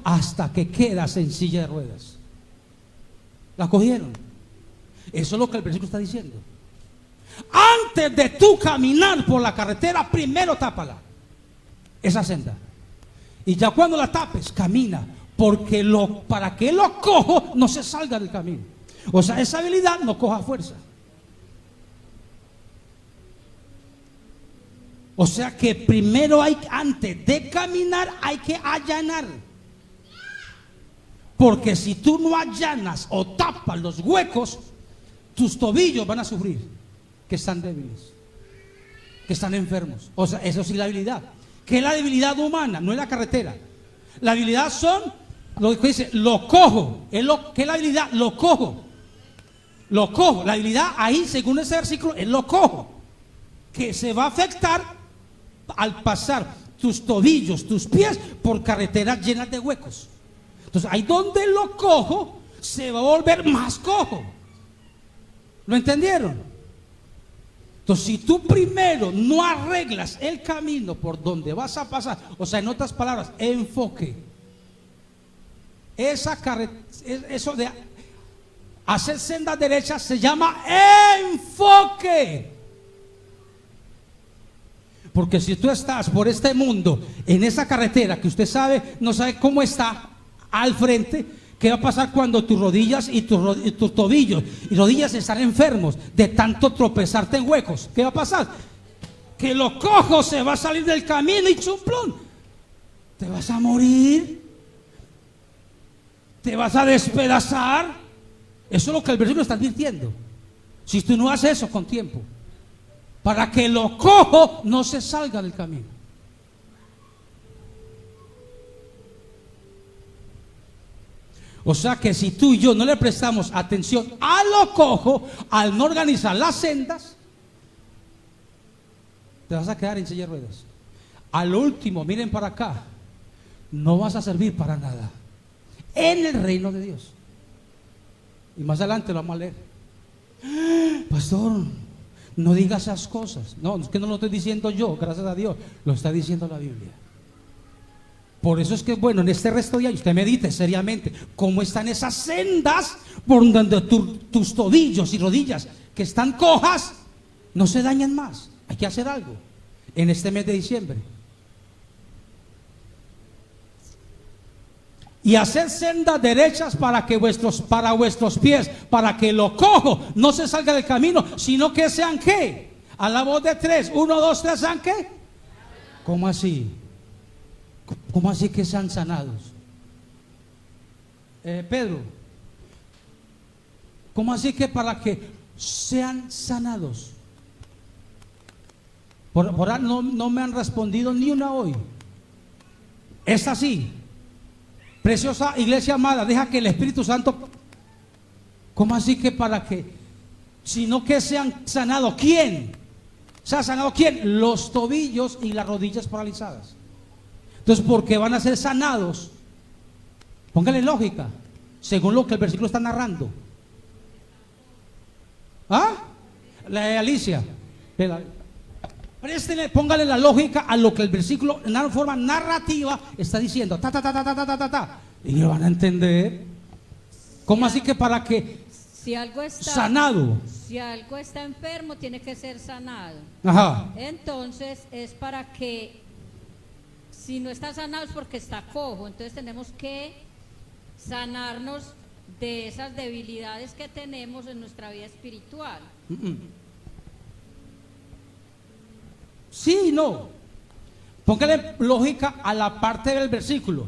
hasta que quedas en silla de ruedas. ¿La cogieron? Eso es lo que el versículo está diciendo. Antes de tú caminar por la carretera, primero tápala, esa senda. Y ya cuando la tapes, camina, porque para que lo cojo no se salga del camino. O sea, esa habilidad no coja fuerza. O sea que primero antes de caminar hay que allanar. Porque si tú no allanas o tapas los huecos, tus tobillos van a sufrir, que están débiles, que están enfermos. O sea, eso sí es la habilidad. ¿Qué es la debilidad humana? No es la carretera. La habilidad son, lo que dice, lo cojo. ¿Qué es la habilidad? Lo cojo. Lo cojo. La habilidad ahí, según ese versículo, es lo cojo. Que se va a afectar al pasar tus tobillos, tus pies, por carreteras llenas de huecos. Entonces, ahí donde lo cojo, se va a volver más cojo. ¿Lo entendieron? Entonces, si tú primero no arreglas el camino por donde vas a pasar, o sea, en otras palabras, enfoque. Eso de hacer sendas derechas se llama enfoque. Porque si tú estás por este mundo, en esa carretera que usted sabe, no sabe cómo está al frente, ¿qué va a pasar cuando tus rodillas y tus tobillos y rodillas están enfermos de tanto tropezarte en huecos? ¿Qué va a pasar? Que lo cojo se va a salir del camino y chumplón, te vas a morir, te vas a despedazar. Eso es lo que el versículo está advirtiendo. Si tú no haces eso con tiempo, para que lo cojo no se salga del camino. O sea que si tú y yo no le prestamos atención a lo cojo, al no organizar las sendas, te vas a quedar en silla de ruedas. A lo último, miren para acá, no vas a servir para nada en el reino de Dios. Y más adelante lo vamos a leer. Pastor, no diga esas cosas. No, es que no lo estoy diciendo yo, gracias a Dios, lo está diciendo la Biblia. Por eso es que, bueno, en este resto de año usted medite seriamente cómo están esas sendas por donde tus tobillos y rodillas que están cojas no se dañan más. Hay que hacer algo en este mes de diciembre. Y hacer sendas derechas para vuestros pies, para que lo cojo no se salga del camino, sino que sean ¿qué? A la voz de 3, 1, 2, 3, ¿sean qué? ¿Cómo así? ¿Cómo así que sean sanados? Pedro, ¿cómo así que para que sean sanados? Por ahora no me han respondido ni una hoy. Es así. Preciosa iglesia amada, deja que el Espíritu Santo, ¿cómo así que para que? Sino que sean sanados. ¿Quién? ¿Se ha sanado quién? Los tobillos y las rodillas paralizadas. Entonces, ¿por qué van a ser sanados? Póngale lógica, según lo que el versículo está narrando. ¿Ah? La de Alicia. Préstele, póngale la lógica a lo que el versículo en una forma narrativa está diciendo. Y lo van a entender. ¿Cómo así que para que si algo está sanado? Si algo está enfermo, tiene que ser sanado. Ajá. Entonces, es para que, si no está sanado es porque está cojo. Entonces tenemos que sanarnos de esas debilidades que tenemos en nuestra vida espiritual. Sí y no. Póngale lógica a la parte del versículo.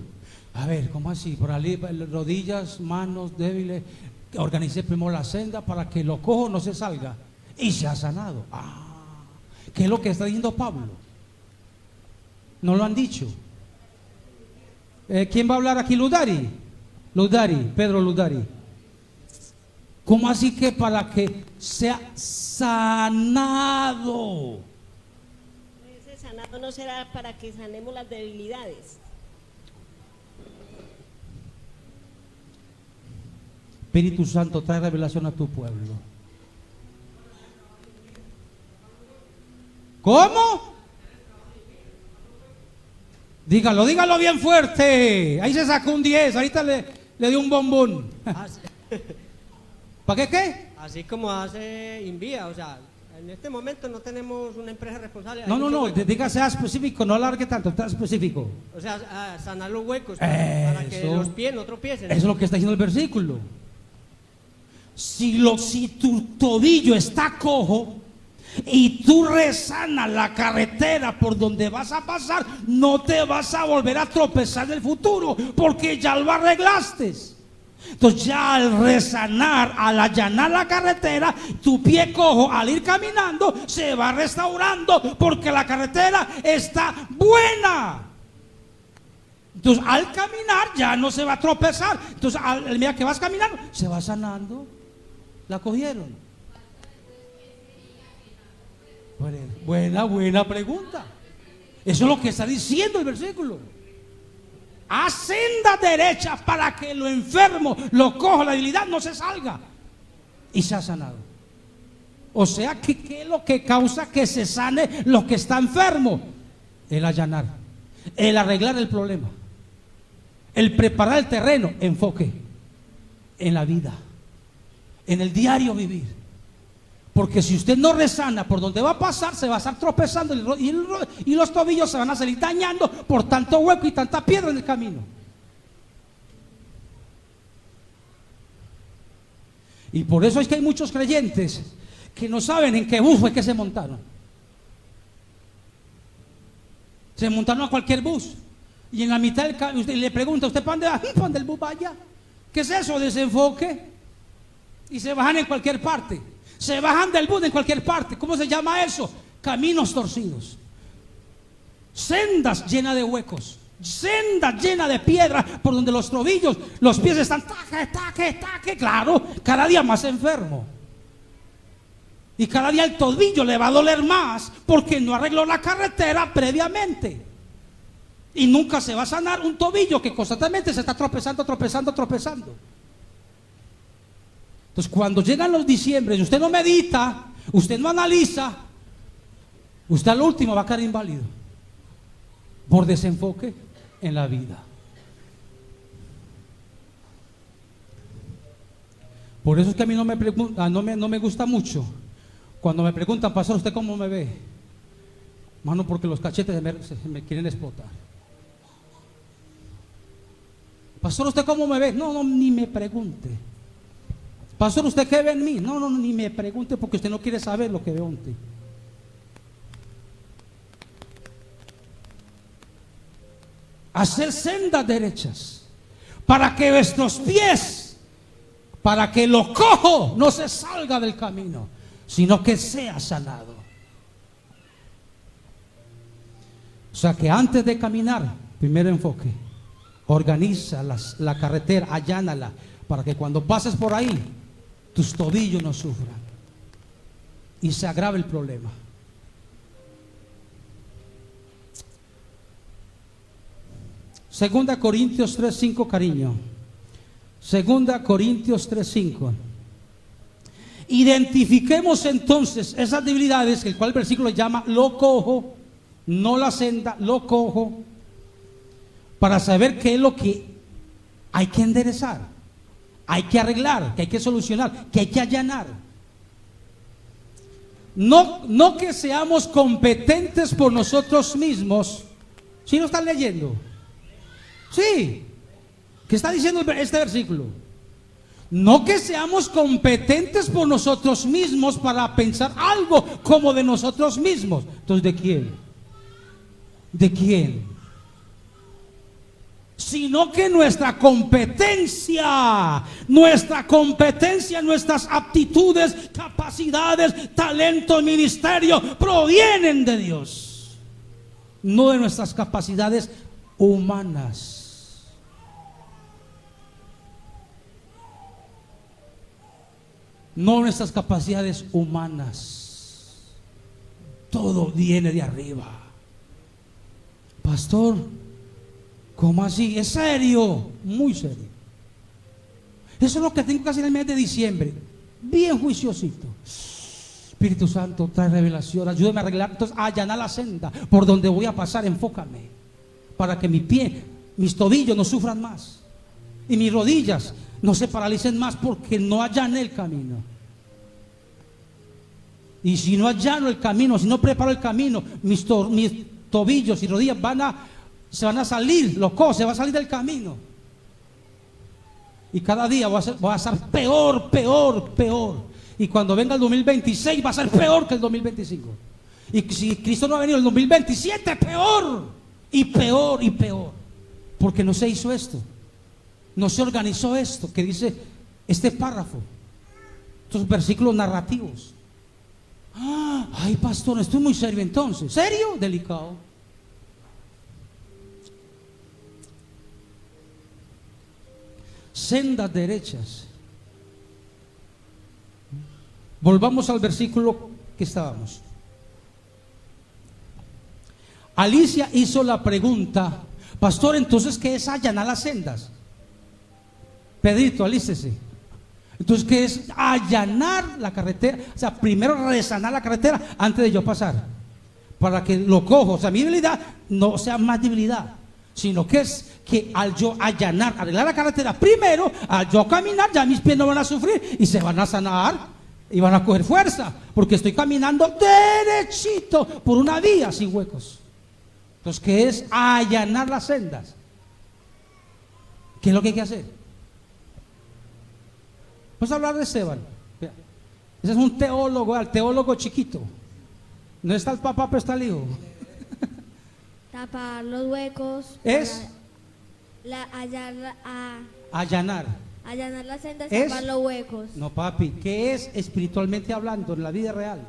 A ver, ¿cómo así? Por ahí, rodillas, manos débiles. Organicé primero la senda para que lo cojo no se salga y se ha sanado. ¿Qué es lo que está diciendo Pablo? No lo han dicho. ¿Quién va a hablar aquí? Ludari, Pedro Ludari. ¿Cómo así que para que sea sanado? Ese sanado no será para que sanemos las debilidades. Espíritu Santo, trae revelación a tu pueblo. ¿Cómo? Dígalo bien fuerte. Ahí se sacó un 10, ahorita le dio un bombón. ¿Para qué? Así como hace Invía, o sea, en este momento no tenemos una empresa responsable. No, diga sea específico, no alargue tanto, está específico. O sea, sanar los huecos para que los pies no tropiecen. Eso es lo que está diciendo el versículo. si tu tobillo está cojo y tú resanas la carretera por donde vas a pasar, no te vas a volver a tropezar en el futuro, porque ya lo arreglaste. Entonces ya al resanar, al allanar la carretera, tu pie cojo al ir caminando se va restaurando, porque la carretera está buena. Entonces al caminar ya no se va a tropezar. Entonces al medida que vas caminando se va sanando. La cogieron. Buena pregunta. Eso es lo que está diciendo el versículo. Haz sendas derechas para que lo enfermo, lo cojo, la debilidad no se salga y se ha sanado. O sea, ¿qué es lo que causa que se sane lo que está enfermo? El allanar, el arreglar el problema, el preparar el terreno, enfoque en la vida, en el diario vivir. Porque si usted no resana por donde va a pasar, se va a estar tropezando y los tobillos se van a salir dañando por tanto hueco y tanta piedra en el camino. Y por eso es que hay muchos creyentes que no saben en qué bus fue que se montaron. Se montaron a cualquier bus y en la mitad del camino usted le pregunta: ¿usted para dónde va? ¿Para dónde el bus vaya? ¿Qué es eso? Desenfoque. Y se bajan en cualquier parte. Se bajan del bus en cualquier parte. ¿Cómo se llama eso? Caminos torcidos, sendas llenas de huecos, sendas llenas de piedra por donde los tobillos, los pies están taque. Claro, cada día más enfermo. Y cada día el tobillo le va a doler más porque no arregló la carretera previamente. Y nunca se va a sanar un tobillo que constantemente se está tropezando. Entonces, cuando llegan los diciembre y usted no medita, usted no analiza, usted al último va a quedar inválido por desenfoque en la vida. Por eso es que a mí no me gusta mucho cuando me preguntan: pastor, ¿usted cómo me ve? Mano, porque los cachetes se me quieren explotar. Pastor, ¿usted cómo me ve? No, ni me pregunte. Pastor, ¿usted qué ve en mí? No, ni me pregunte, porque usted no quiere saber lo que veo en ti. Hacer sendas derechas para que vuestros pies, para que lo cojo no se salga del camino, sino que sea sanado. O sea que antes de caminar, primero enfoque, organiza la carretera, allánala, para que cuando pases por ahí tus tobillos no sufran y se agrave el problema. Segunda Corintios 3:5, cariño. Segunda Corintios 3:5. Identifiquemos entonces esas debilidades, el cual el versículo llama lo cojo, no la senda, lo cojo, para saber qué es lo que hay que enderezar, hay que arreglar, que hay que solucionar, que hay que allanar. No que seamos competentes por nosotros mismos. ¿Sí lo están leyendo? Sí. ¿Qué está diciendo este versículo? No que seamos competentes por nosotros mismos para pensar algo como de nosotros mismos. Entonces, ¿de quién? ¿De quién? Sino que nuestra competencia, nuestras aptitudes, capacidades, talento, ministerio, provienen de Dios, no de nuestras capacidades humanas. No nuestras capacidades humanas. Todo viene de arriba. Pastor, ¿cómo así? ¿Es serio? Muy serio. Eso es lo que tengo que hacer en el mes de diciembre. Bien juiciosito. Espíritu Santo, trae revelación, ayúdame a arreglar, entonces a allanar la senda por donde voy a pasar. Enfócame para que mi pie, mis tobillos no sufran más y mis rodillas no se paralicen más, porque no allané el camino. Y si no allano el camino, si no preparo el camino, mis tobillos y rodillas se van a salir, se va a salir del camino. Y cada día voy a estar peor, peor, peor. Y cuando venga el 2026 va a ser peor que el 2025. Y si Cristo no ha venido el 2027, peor. Y peor y peor. Porque no se hizo esto. No se organizó esto que dice este párrafo. Estos versículos narrativos. Ay, pastor, estoy muy serio entonces. ¿Serio? Delicado. Sendas derechas. Volvamos al versículo que estábamos. Alicia hizo la pregunta: pastor, entonces ¿qué es allanar las sendas? Pedrito, alístese. Entonces, ¿qué es allanar la carretera? O sea, primero resanar la carretera antes de yo pasar, para que lo cojo. O sea, mi debilidad no sea más debilidad, sino que es que al yo allanar, arreglar la carretera primero, al yo caminar, ya mis pies no van a sufrir y se van a sanar y van a coger fuerza, porque estoy caminando derechito por una vía sin huecos. Entonces, ¿qué es allanar las sendas? ¿Qué es lo que hay que hacer? Vamos a hablar de Esteban. Ese es un teólogo, el teólogo chiquito. No está el papá, pero está el hijo. Tapar los huecos. Es allanar. Allanar las sendas, Es- tapar los huecos. No, papi, ¿qué es espiritualmente hablando en la vida real?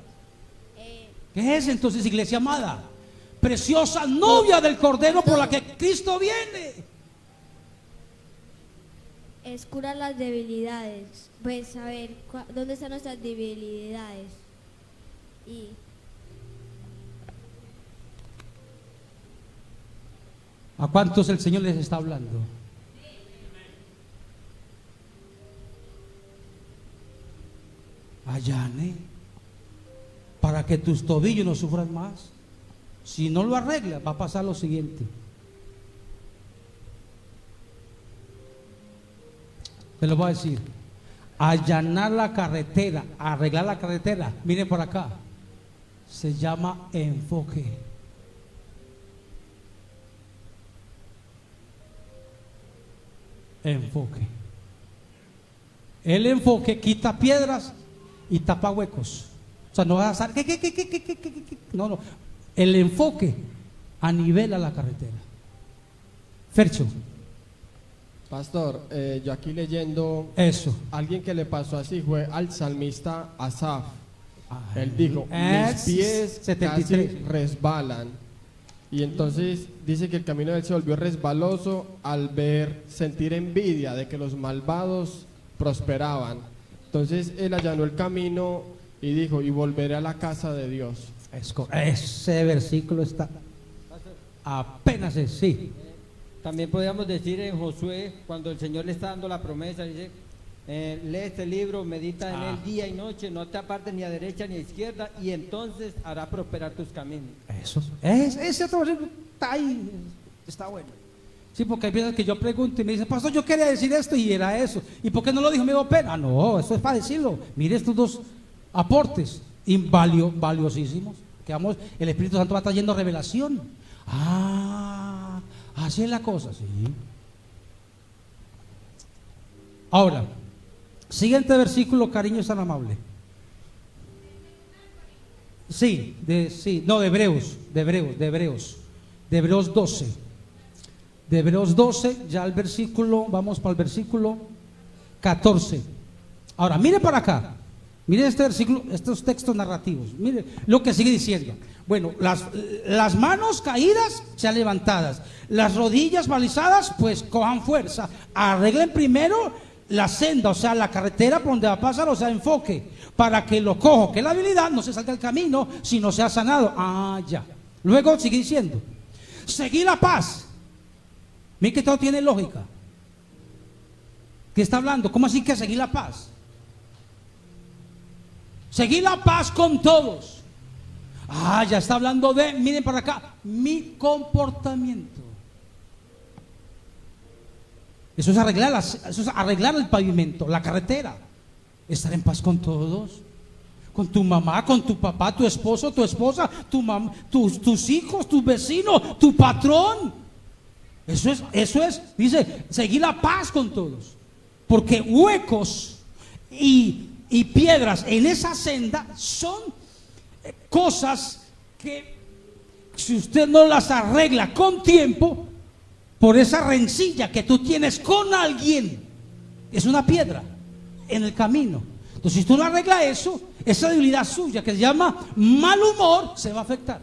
¿Qué es entonces, iglesia amada? Preciosa novia del Cordero por la que Cristo viene. Es curar las debilidades. Pues saber dónde están nuestras debilidades. Y ¿A cuántos el Señor les está hablando? Allane, para que tus tobillos no sufran más. Si no lo arreglas, va a pasar lo siguiente. Te lo voy a decir. Allanar la carretera, arreglar la carretera, miren por acá, se llama enfoque. Enfoque. El enfoque quita piedras y tapa huecos. O sea, no vas a estar, no, no. El enfoque anivela la carretera. Fercho. Pastor, yo aquí leyendo, Eso. alguien que le pasó así fue al salmista Asaf. Ay, Él dijo, es mis pies 73. casi resbalan. Y entonces dice que el camino de él se volvió resbaloso al sentir envidia de que los malvados prosperaban. Entonces él allanó el camino y dijo, y volveré a la casa de Dios. Ese versículo está apenas sí. También podríamos decir en Josué, cuando el Señor le está dando la promesa, dice, lee este libro, medita en él día y noche, no te apartes ni a derecha ni a izquierda, y entonces hará prosperar tus caminos. Eso ese otro versículo está ahí, está bueno. Sí, porque hay veces que yo pregunto y me dicen, pastor, yo quería decir esto y era eso. ¿Y por qué no lo dijo? Me dio pena. No, eso es para decirlo. Mire estos dos aportes valiosísimos. Que vamos, el Espíritu Santo va trayendo revelación. Así es la cosa, sí. Ahora, siguiente versículo, cariño es tan amable. De Hebreos 12. De Hebreos 12, ya el versículo, vamos para el versículo 14. Ahora, mire para acá. Mire este versículo, estos textos narrativos. Mire lo que sigue diciendo. Bueno, las manos caídas sean levantadas, las rodillas balizadas, pues cojan fuerza. Arreglen primero la senda, o sea, la carretera por donde va a pasar, o sea, enfoque, para que lo cojo, que la habilidad no se salga del camino, sino sea sanado. Ya. Luego sigue diciendo, seguí la paz. Mire que todo tiene lógica. ¿Qué está hablando? ¿Cómo así que seguir la paz? Seguir la paz con todos. Ya está hablando de, miren para acá, mi comportamiento. Eso es arreglar el pavimento, la carretera. Estar en paz con todos. Con tu mamá, con tu papá, tu esposo, tu esposa, tus hijos, tus vecinos, tu patrón. Eso es, dice, seguir la paz con todos. Porque huecos y piedras en esa senda son cosas que si usted no las arregla con tiempo, por esa rencilla que tú tienes con alguien, es una piedra en el camino. Entonces, si tú no arreglas eso, esa debilidad suya que se llama mal humor se va a afectar,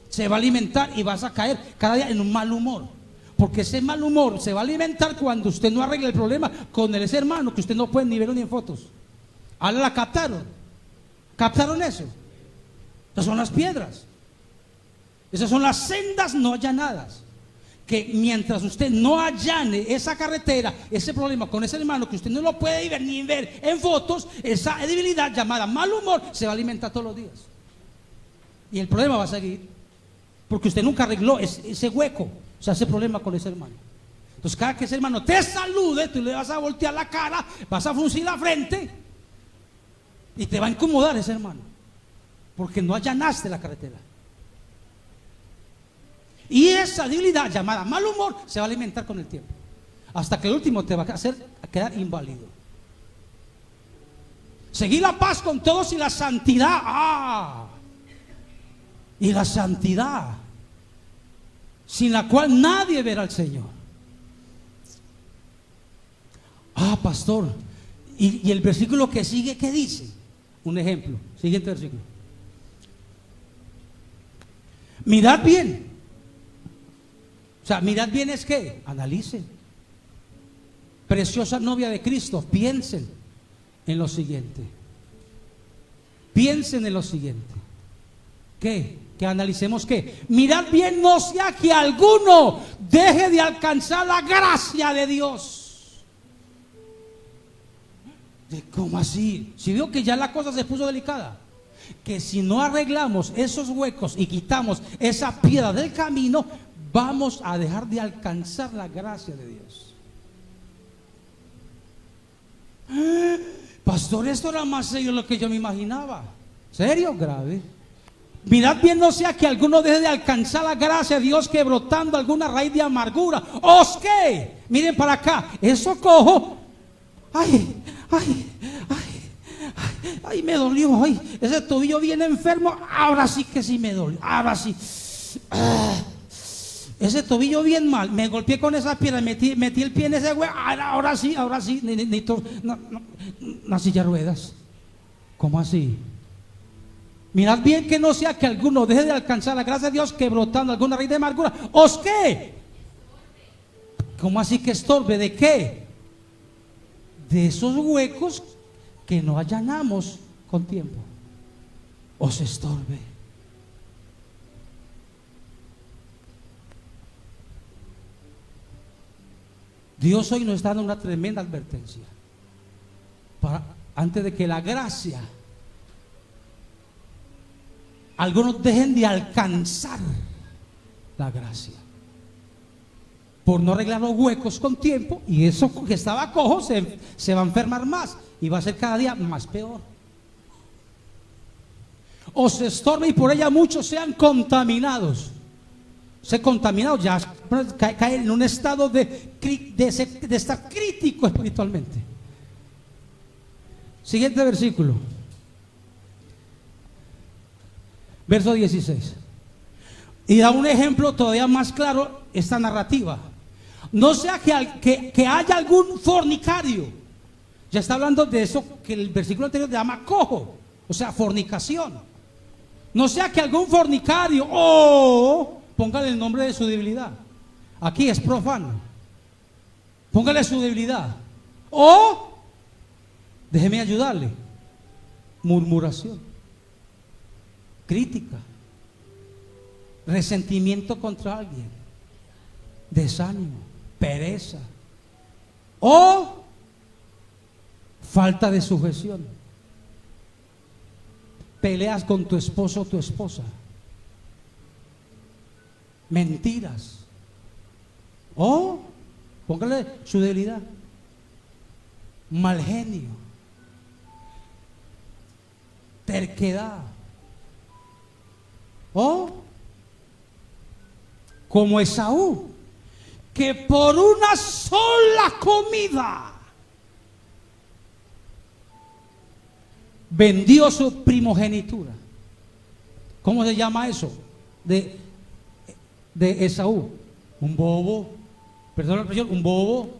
se va a alimentar y vas a caer cada día en un mal humor. Porque ese mal humor se va a alimentar cuando usted no arregla el problema con ese hermano que usted no puede ni verlo ni en fotos. Ahora la captaron. ¿Captaron eso? Esas son las piedras. Esas son las sendas no allanadas. Que mientras usted no allane esa carretera, ese problema con ese hermano que usted no lo puede ver ni ver en fotos, esa debilidad llamada mal humor se va a alimentar todos los días. Y el problema va a seguir. Porque usted nunca arregló ese hueco, o sea, ese problema con ese hermano. Entonces, cada que ese hermano te salude, tú le vas a voltear la cara, vas a fruncir la frente y te va a incomodar ese hermano. Porque no allanaste la carretera. Y esa debilidad llamada mal humor se va a alimentar con el tiempo. Hasta que el último te va a hacer quedar inválido. Seguir la paz con todos y la santidad. Y la santidad, sin la cual nadie verá al Señor. Pastor, y el versículo que sigue, ¿qué dice? Un ejemplo, siguiente versículo. Mirad bien. O sea, mirad bien es que analicen. Preciosa novia de Cristo, piensen en lo siguiente. Piensen en lo siguiente. ¿Qué? Que analicemos qué. Mirad bien, no sea que alguno deje de alcanzar la gracia de Dios. ¿Cómo así? Si veo que ya la cosa se puso delicada. Que si no arreglamos esos huecos y quitamos esa piedra del camino, vamos a dejar de alcanzar la gracia de Dios. Pastor, esto era más serio de lo que yo me imaginaba. ¿Serio? Grave. Mirad bien, no sea que alguno deje de alcanzar la gracia de Dios, que brotando alguna raíz de amargura os que, miren para acá, eso cojo, ay, me dolió, ese tobillo viene enfermo, ahora sí que sí me dolió, ahora sí, ese tobillo bien mal, me golpeé con esa piedra, metí el pie en ese hueco, ahora sí, necesito una silla de ruedas. ¿Cómo así? Mirad bien que no sea que alguno deje de alcanzar la gracia de Dios, que brotando alguna raíz de amargura os que. ¿Cómo así que estorbe? ¿De qué? De esos huecos que no allanamos con tiempo. Os estorbe. Dios hoy nos está dando una tremenda advertencia antes de que la gracia, algunos dejen de alcanzar la gracia por no arreglar los huecos con tiempo, y eso que estaba cojo se va a enfermar más y va a ser cada día más peor. Os estorbe y por ella muchos sean contaminados. Ser contaminados ya cae en un estado de estar crítico espiritualmente. Siguiente versículo. Verso 16. Y da un ejemplo todavía más claro esta narrativa. No sea que haya algún fornicario. Ya está hablando de eso que el versículo anterior llama cojo, o sea, fornicación. No sea que algún fornicario, póngale el nombre de su debilidad. Aquí es profano. Póngale su debilidad. Déjeme ayudarle. Murmuración, crítica, resentimiento contra alguien, desánimo, pereza o falta de sujeción, peleas con tu esposo o tu esposa, mentiras o, póngale su debilidad, mal genio, terquedad o como Esaú, que por una sola comida vendió su primogenitura. ¿Cómo se llama eso? De Esaú. Un bobo, perdón la expresión, un bobo.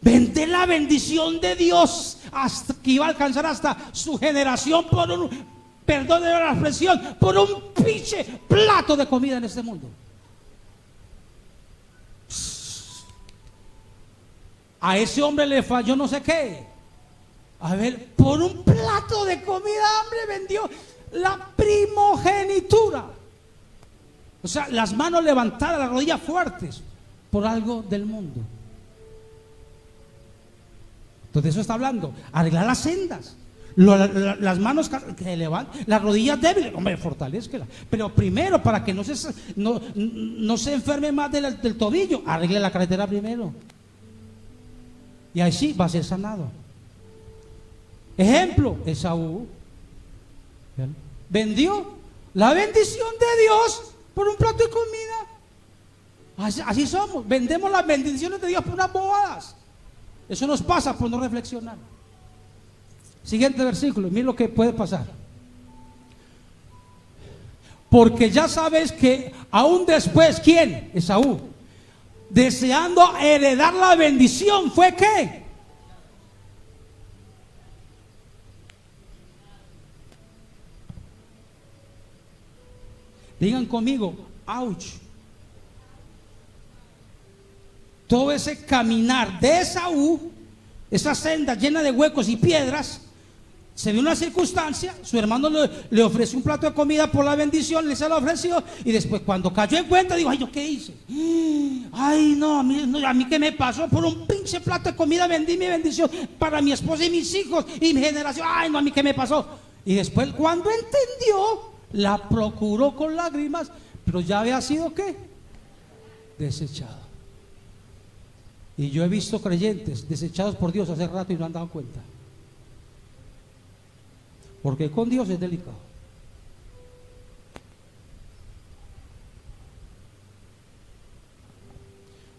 Vende la bendición de Dios hasta que iba a alcanzar hasta su generación por un, perdón la expresión, por un pinche plato de comida en este mundo. A ese hombre le falló no sé qué. A ver, por un plato de comida, hombre, vendió la primogenitura. O sea, las manos levantadas, las rodillas fuertes, por algo del mundo. Entonces eso está hablando, arreglar las sendas, las manos que levantan, las rodillas débiles, hombre, fortalézquela. Pero primero, para que no se enferme más del tobillo, arregle la carretera primero. Y así va a ser sanado. Ejemplo, Esaú vendió la bendición de Dios por un plato de comida. Así somos, vendemos las bendiciones de Dios por unas bobadas. Eso nos pasa por no reflexionar. Siguiente versículo, mira lo que puede pasar. Porque ya sabes que aún después, ¿quién? Esaú, deseando heredar la bendición, ¿fue qué? Digan conmigo, ouch. Todo ese caminar de Esaú, esa senda llena de huecos y piedras, se vio una circunstancia, su hermano le ofreció un plato de comida por la bendición, le se lo ofreció, y después cuando cayó en cuenta, dijo, ay, ¿yo qué hice? Ay, no, a mí ¿qué me pasó? Por un pinche plato de comida vendí mi bendición para mi esposa y mis hijos y mi generación. Ay, no, a mí ¿qué me pasó? Y después cuando entendió, la procuró con lágrimas, pero ya había sido ¿qué? Desechado. Y yo he visto creyentes desechados por Dios hace rato y no han dado cuenta. Porque con Dios es delicado.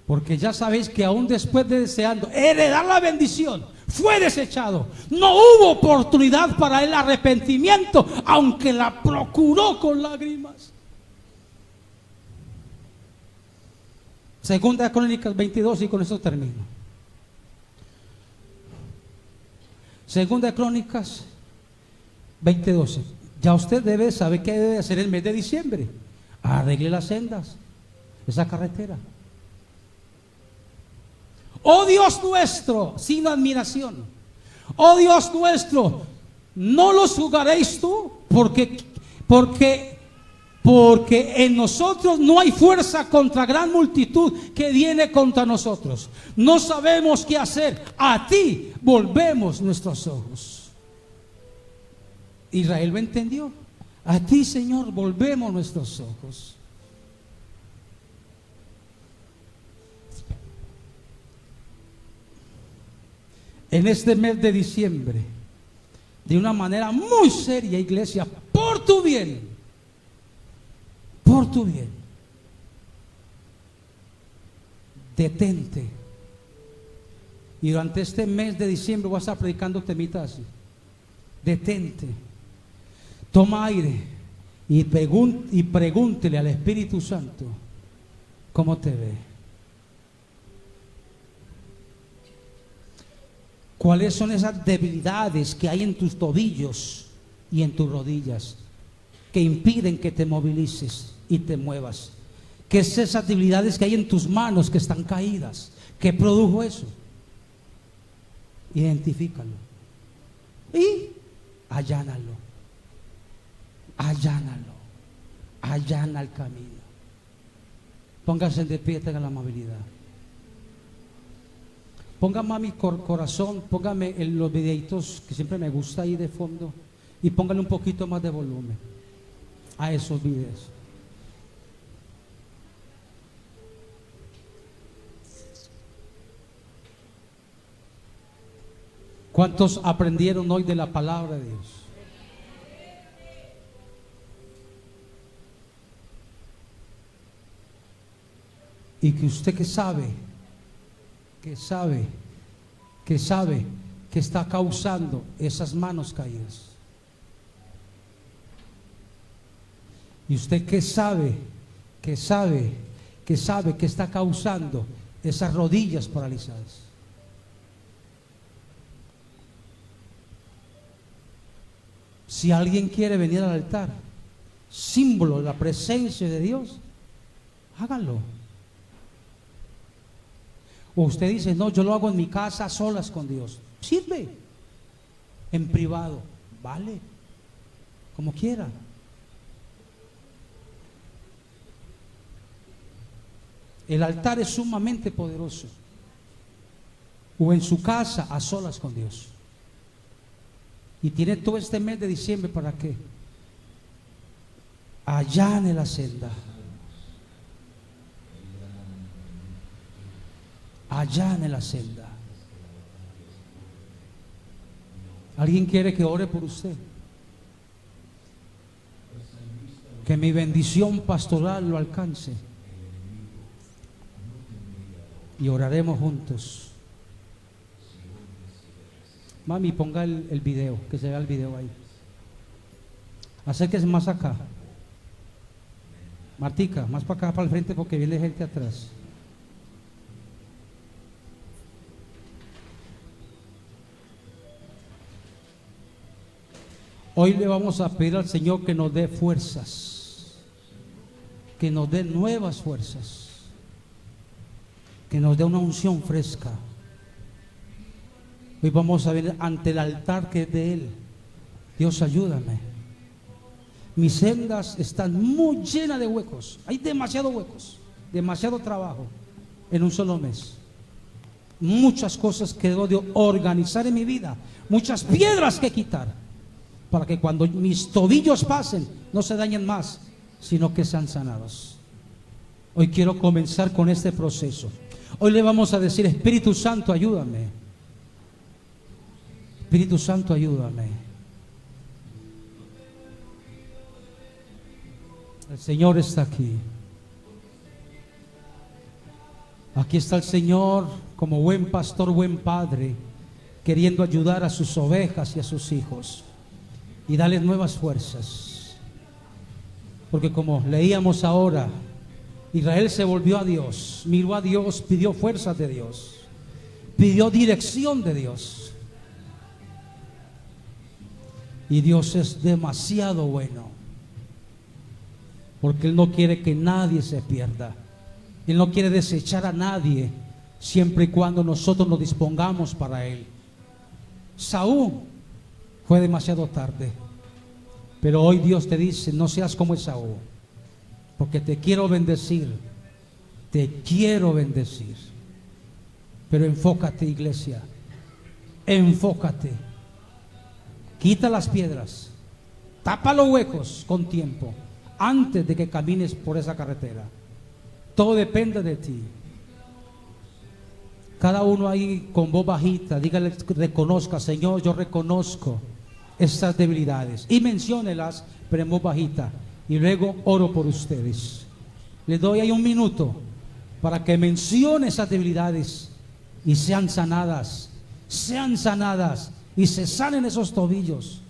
Porque ya sabéis que aún después de deseando heredar la bendición, fue desechado. No hubo oportunidad para el arrepentimiento, aunque la procuró con lágrimas. Segunda de Crónicas 22, y con esto termino. Segunda de Crónicas 20:12. Ya usted debe saber qué debe hacer el mes de diciembre. Arregle las sendas, esa carretera. Oh Dios nuestro, sin admiración. Oh Dios nuestro, no los juzgaréis tú, porque en nosotros no hay fuerza contra gran multitud que viene contra nosotros. No sabemos qué hacer. A ti volvemos nuestros ojos. Israel lo entendió. A ti, Señor, volvemos nuestros ojos. En este mes de diciembre, de una manera muy seria, iglesia, por tu bien, detente. Y durante este mes de diciembre voy a estar predicando temitas así. Detente, toma aire y pregúntele al Espíritu Santo cómo te ve. ¿Cuáles son esas debilidades que hay en tus tobillos y en tus rodillas que impiden que te movilices y te muevas? ¿Qué es esas debilidades que hay en tus manos que están caídas? ¿Qué produjo eso? Identifícalo y allánalo. Allana el camino. Póngase de pie, tenga la amabilidad. Póngame a mi corazón, póngame en los videitos que siempre me gusta ahí de fondo, y póngale un poquito más de volumen a esos videos. ¿Cuántos aprendieron hoy de la palabra de Dios? Y que usted que sabe que está causando esas manos caídas? ¿Y usted qué sabe? ¿Qué sabe? ¿Qué sabe que está causando esas rodillas paralizadas? Si alguien quiere venir al altar, símbolo de la presencia de Dios, hágalo. O usted dice, no, yo lo hago en mi casa a solas con Dios. Sirve. En privado, vale. Como quiera. El altar es sumamente poderoso. O en su casa a solas con Dios. Y tiene todo este mes de diciembre, ¿para qué? Allane la senda. Allane la senda. ¿Alguien quiere que ore por usted? Que mi bendición pastoral lo alcance. Y oraremos juntos. Mami, ponga el video, que se vea el video ahí. Acérquese más acá. Martica, más para acá, para el frente, porque viene gente atrás. Hoy le vamos a pedir al Señor que nos dé fuerzas, que nos dé nuevas fuerzas, que nos dé una unción fresca. Hoy vamos a ver ante el altar que es de Él. Dios, ayúdame. Mis sendas están muy llenas de huecos. Hay demasiados huecos, demasiado trabajo en un solo mes. Muchas cosas que debo de organizar en mi vida, muchas piedras que quitar, para que cuando mis tobillos pasen no se dañen más, sino que sean sanados. Hoy quiero comenzar con este proceso. Hoy le vamos a decir, Espíritu Santo, ayúdame. Espíritu Santo, ayúdame. El Señor está aquí. Aquí está el Señor como buen pastor, buen padre, queriendo ayudar a sus ovejas y a sus hijos y darles nuevas fuerzas. Porque como leíamos ahora, Israel se volvió a Dios, miró a Dios, pidió fuerzas de Dios, pidió dirección de Dios. Y Dios es demasiado bueno, porque Él no quiere que nadie se pierda. Él no quiere desechar a nadie, siempre y cuando nosotros nos dispongamos para Él. Saúl fue demasiado tarde, pero hoy Dios te dice, no seas como Esaú, porque te quiero bendecir, te quiero bendecir. Pero enfócate, iglesia, enfócate. Quita las piedras, tapa los huecos con tiempo, antes de que camines por esa carretera. Todo depende de ti. Cada uno ahí con voz bajita, dígale, reconozca, Señor, yo reconozco estas debilidades, y menciónelas, pero en voz bajita, y luego oro por ustedes. Les doy ahí un minuto para que mencione esas debilidades y sean sanadas, y se sanen esos tobillos,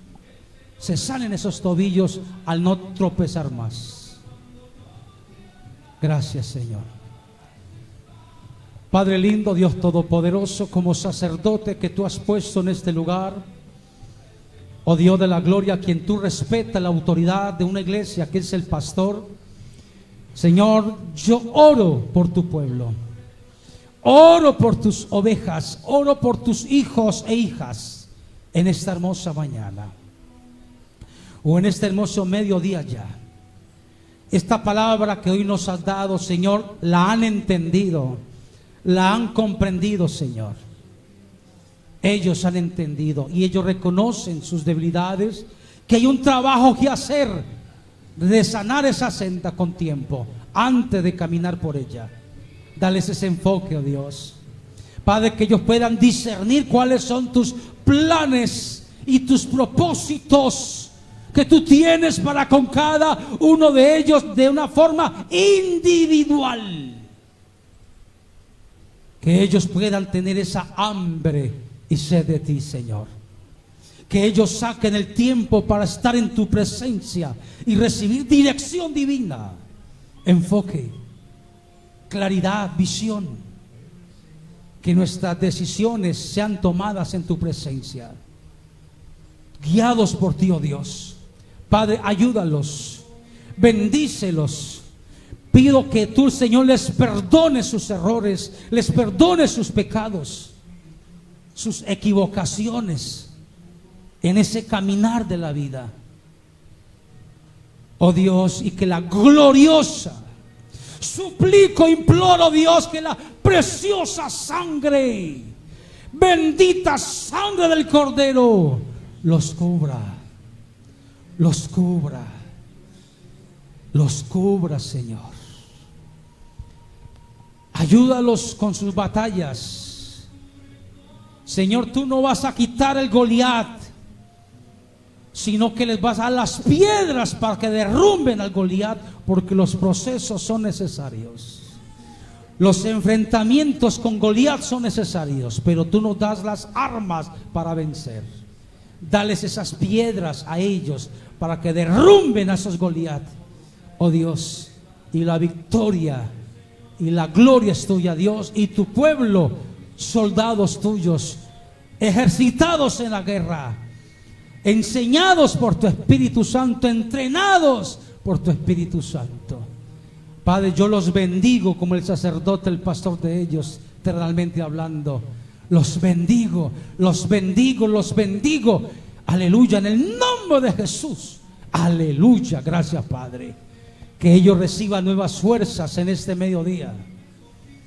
al no tropezar más. Gracias, Señor. Padre lindo, Dios todopoderoso, como sacerdote que tú has puesto en este lugar, oh Dios de la gloria, a quien tú respetas la autoridad de una iglesia que es el pastor, Señor, yo oro por tu pueblo, oro por tus ovejas, oro por tus hijos e hijas en esta hermosa mañana, o en este hermoso mediodía ya. Esta palabra que hoy nos has dado, Señor, la han entendido, la han comprendido, Señor. Ellos han entendido y ellos reconocen sus debilidades, que hay un trabajo que hacer de sanar esa senda con tiempo, antes de caminar por ella. Dales ese enfoque, oh Dios. Padre, que ellos puedan discernir cuáles son tus planes y tus propósitos que tú tienes para con cada uno de ellos de una forma individual. Que ellos puedan tener esa hambre y sed de ti, Señor. Que ellos saquen el tiempo para estar en tu presencia y recibir dirección divina, enfoque, claridad, visión. Que nuestras decisiones sean tomadas en tu presencia, guiados por ti, oh Dios. Padre, ayúdalos, bendícelos. Pido que tú, Señor, les perdones sus errores, les perdones sus pecados, sus equivocaciones en ese caminar de la vida, oh Dios, y que la gloriosa, suplico, imploro, Dios, que la preciosa sangre, bendita sangre del Cordero, los cubra, los cubra, los cubra, Señor. Ayúdalos con sus batallas. Señor, tú no vas a quitar el Goliat, sino que les vas a dar las piedras para que derrumben al Goliat, porque los procesos son necesarios. Los enfrentamientos con Goliat son necesarios, pero tú nos das las armas para vencer. Dales esas piedras a ellos para que derrumben a esos Goliat, oh Dios, y la victoria y la gloria es tuya, Dios, y tu pueblo, soldados tuyos, ejercitados en la guerra, enseñados por tu Espíritu Santo, entrenados por tu Espíritu Santo. Padre, yo los bendigo como el sacerdote, el pastor de ellos, terrenalmente hablando. Los bendigo, los bendigo, los bendigo. Aleluya, en el nombre de Jesús. Aleluya, gracias, Padre. Que ellos reciban nuevas fuerzas en este mediodía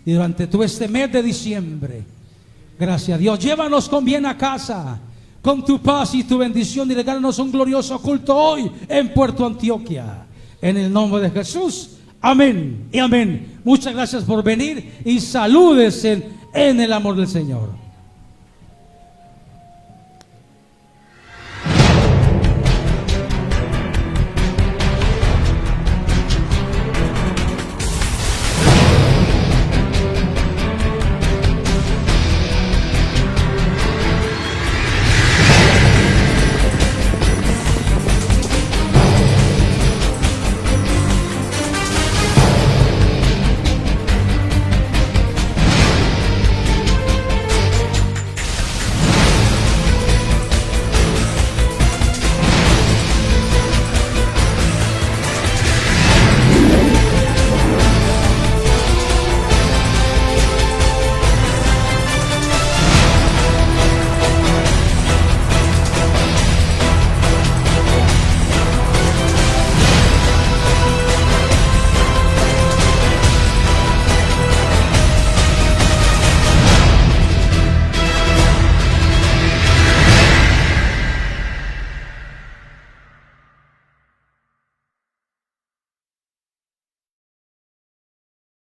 y durante todo este mes de diciembre. Gracias, Dios. Llévanos con bien a casa, con tu paz y tu bendición, y regálanos un glorioso culto hoy en Puerto Antioquia. En el nombre de Jesús. Amén y amén. Muchas gracias por venir y salúdense en el amor del Señor.